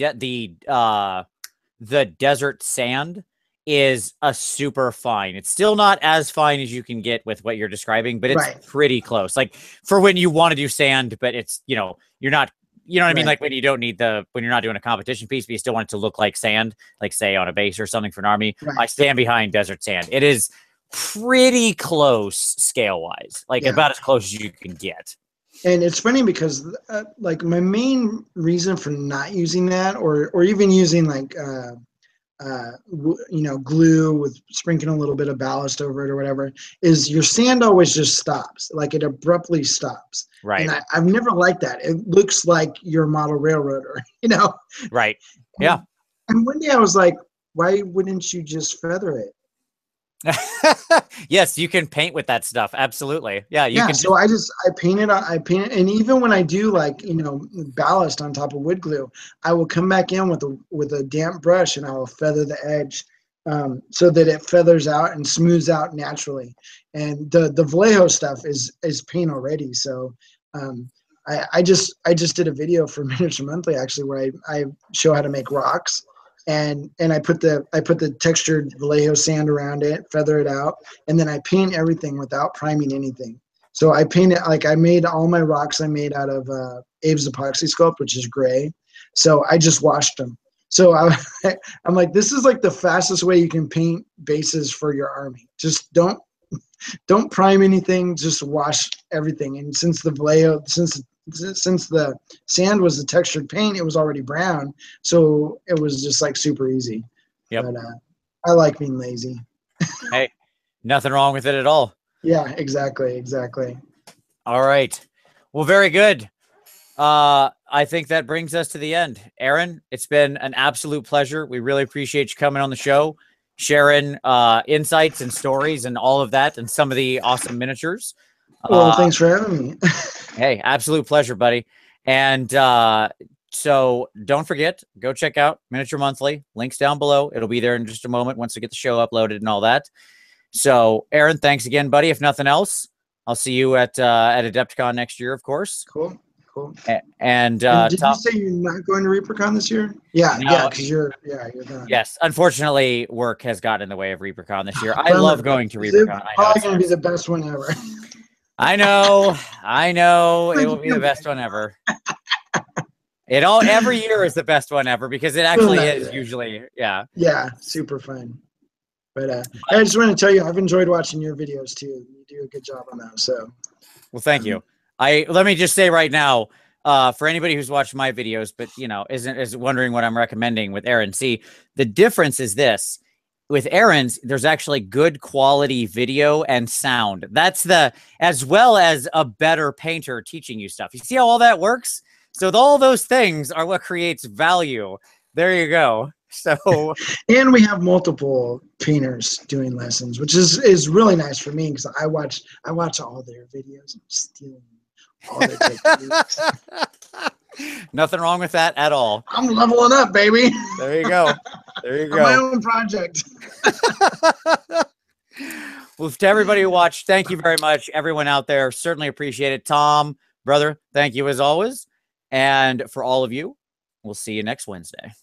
desert sand is a super fine. It's still not as fine as you can get with what you're describing, but it's pretty close. Like for when you want to do sand, but it's you're not. You know what I mean? Like when you don't need when you're not doing a competition piece, but you still want it to look like sand, like say on a base or something for an army. I stand behind desert sand. It is pretty close scale wise, like about as close as you can get. And it's funny because like my main reason for not using that or even using like, glue with sprinkling a little bit of ballast over it or whatever is your sand always just stops. Like it abruptly stops. Right. And I've never liked that. It looks like your model railroader, Right. Yeah. And one day I was like, why wouldn't you just feather it? Yes, you can paint with that stuff. Absolutely. Yeah. You can. So I paint it. And even when I do like, ballast on top of wood glue, I will come back in with a damp brush and I will feather the edge, so that it feathers out and smooths out naturally. And the Vallejo stuff is paint already. So, I just did a video for Miniature Monthly actually, where I show how to make rocks. And I put the textured Vallejo sand around it, feather it out, and then I paint everything without priming anything. So I paint it like I made all my rocks I made out of Abe's epoxy sculpt, which is gray. So I just washed them. So I'm like, this is like the fastest way you can paint bases for your army. Just don't prime anything. Just wash everything. And since the Vallejo, since the sand was the textured paint, it was already brown, so it was just like super easy. Yep. But I like being lazy. Hey, nothing wrong with it at all. Yeah, exactly. All right. Well, very good. I think that brings us to the end. Aaron, it's been an absolute pleasure. We really appreciate you coming on the show, sharing insights and stories and all of that, and some of the awesome miniatures. Well, thanks for having me. Hey, absolute pleasure, buddy. And so don't forget, go check out Miniature Monthly. Links down below. It'll be there in just a moment once we get the show uploaded and all that. So, Aaron, thanks again, buddy. If nothing else, I'll see you at Adepticon next year, of course. Cool. And did you say you're not going to ReaperCon this year? Yeah, because you're done. Yes, unfortunately, work has gotten in the way of ReaperCon this year. I love going to ReaperCon. It's probably going to be the best one ever. I know. It will be the best one ever. Every year is the best one ever because it actually is usually, yeah. Yeah, super fun. But I just want to tell you, I've enjoyed watching your videos too. You do a good job on those. So, well, thank you. Let me just say right now, for anybody who's watched my videos, but is wondering what I'm recommending with Aaron. See, the difference is this. With Aaron's, there's actually good quality video and sound. That's as well as a better painter teaching you stuff. You see how all that works? So all those things are what creates value. There you go. So, and we have multiple painters doing lessons, which is really nice for me because I watch all their videos and stealing all their techniques. Nothing wrong with that at all. I'm leveling up, baby. There you go. My own project. Well, to everybody who watched, thank you very much. Everyone out there, certainly appreciate it. Tom, brother, thank you as always. And for all of you, we'll see you next Wednesday.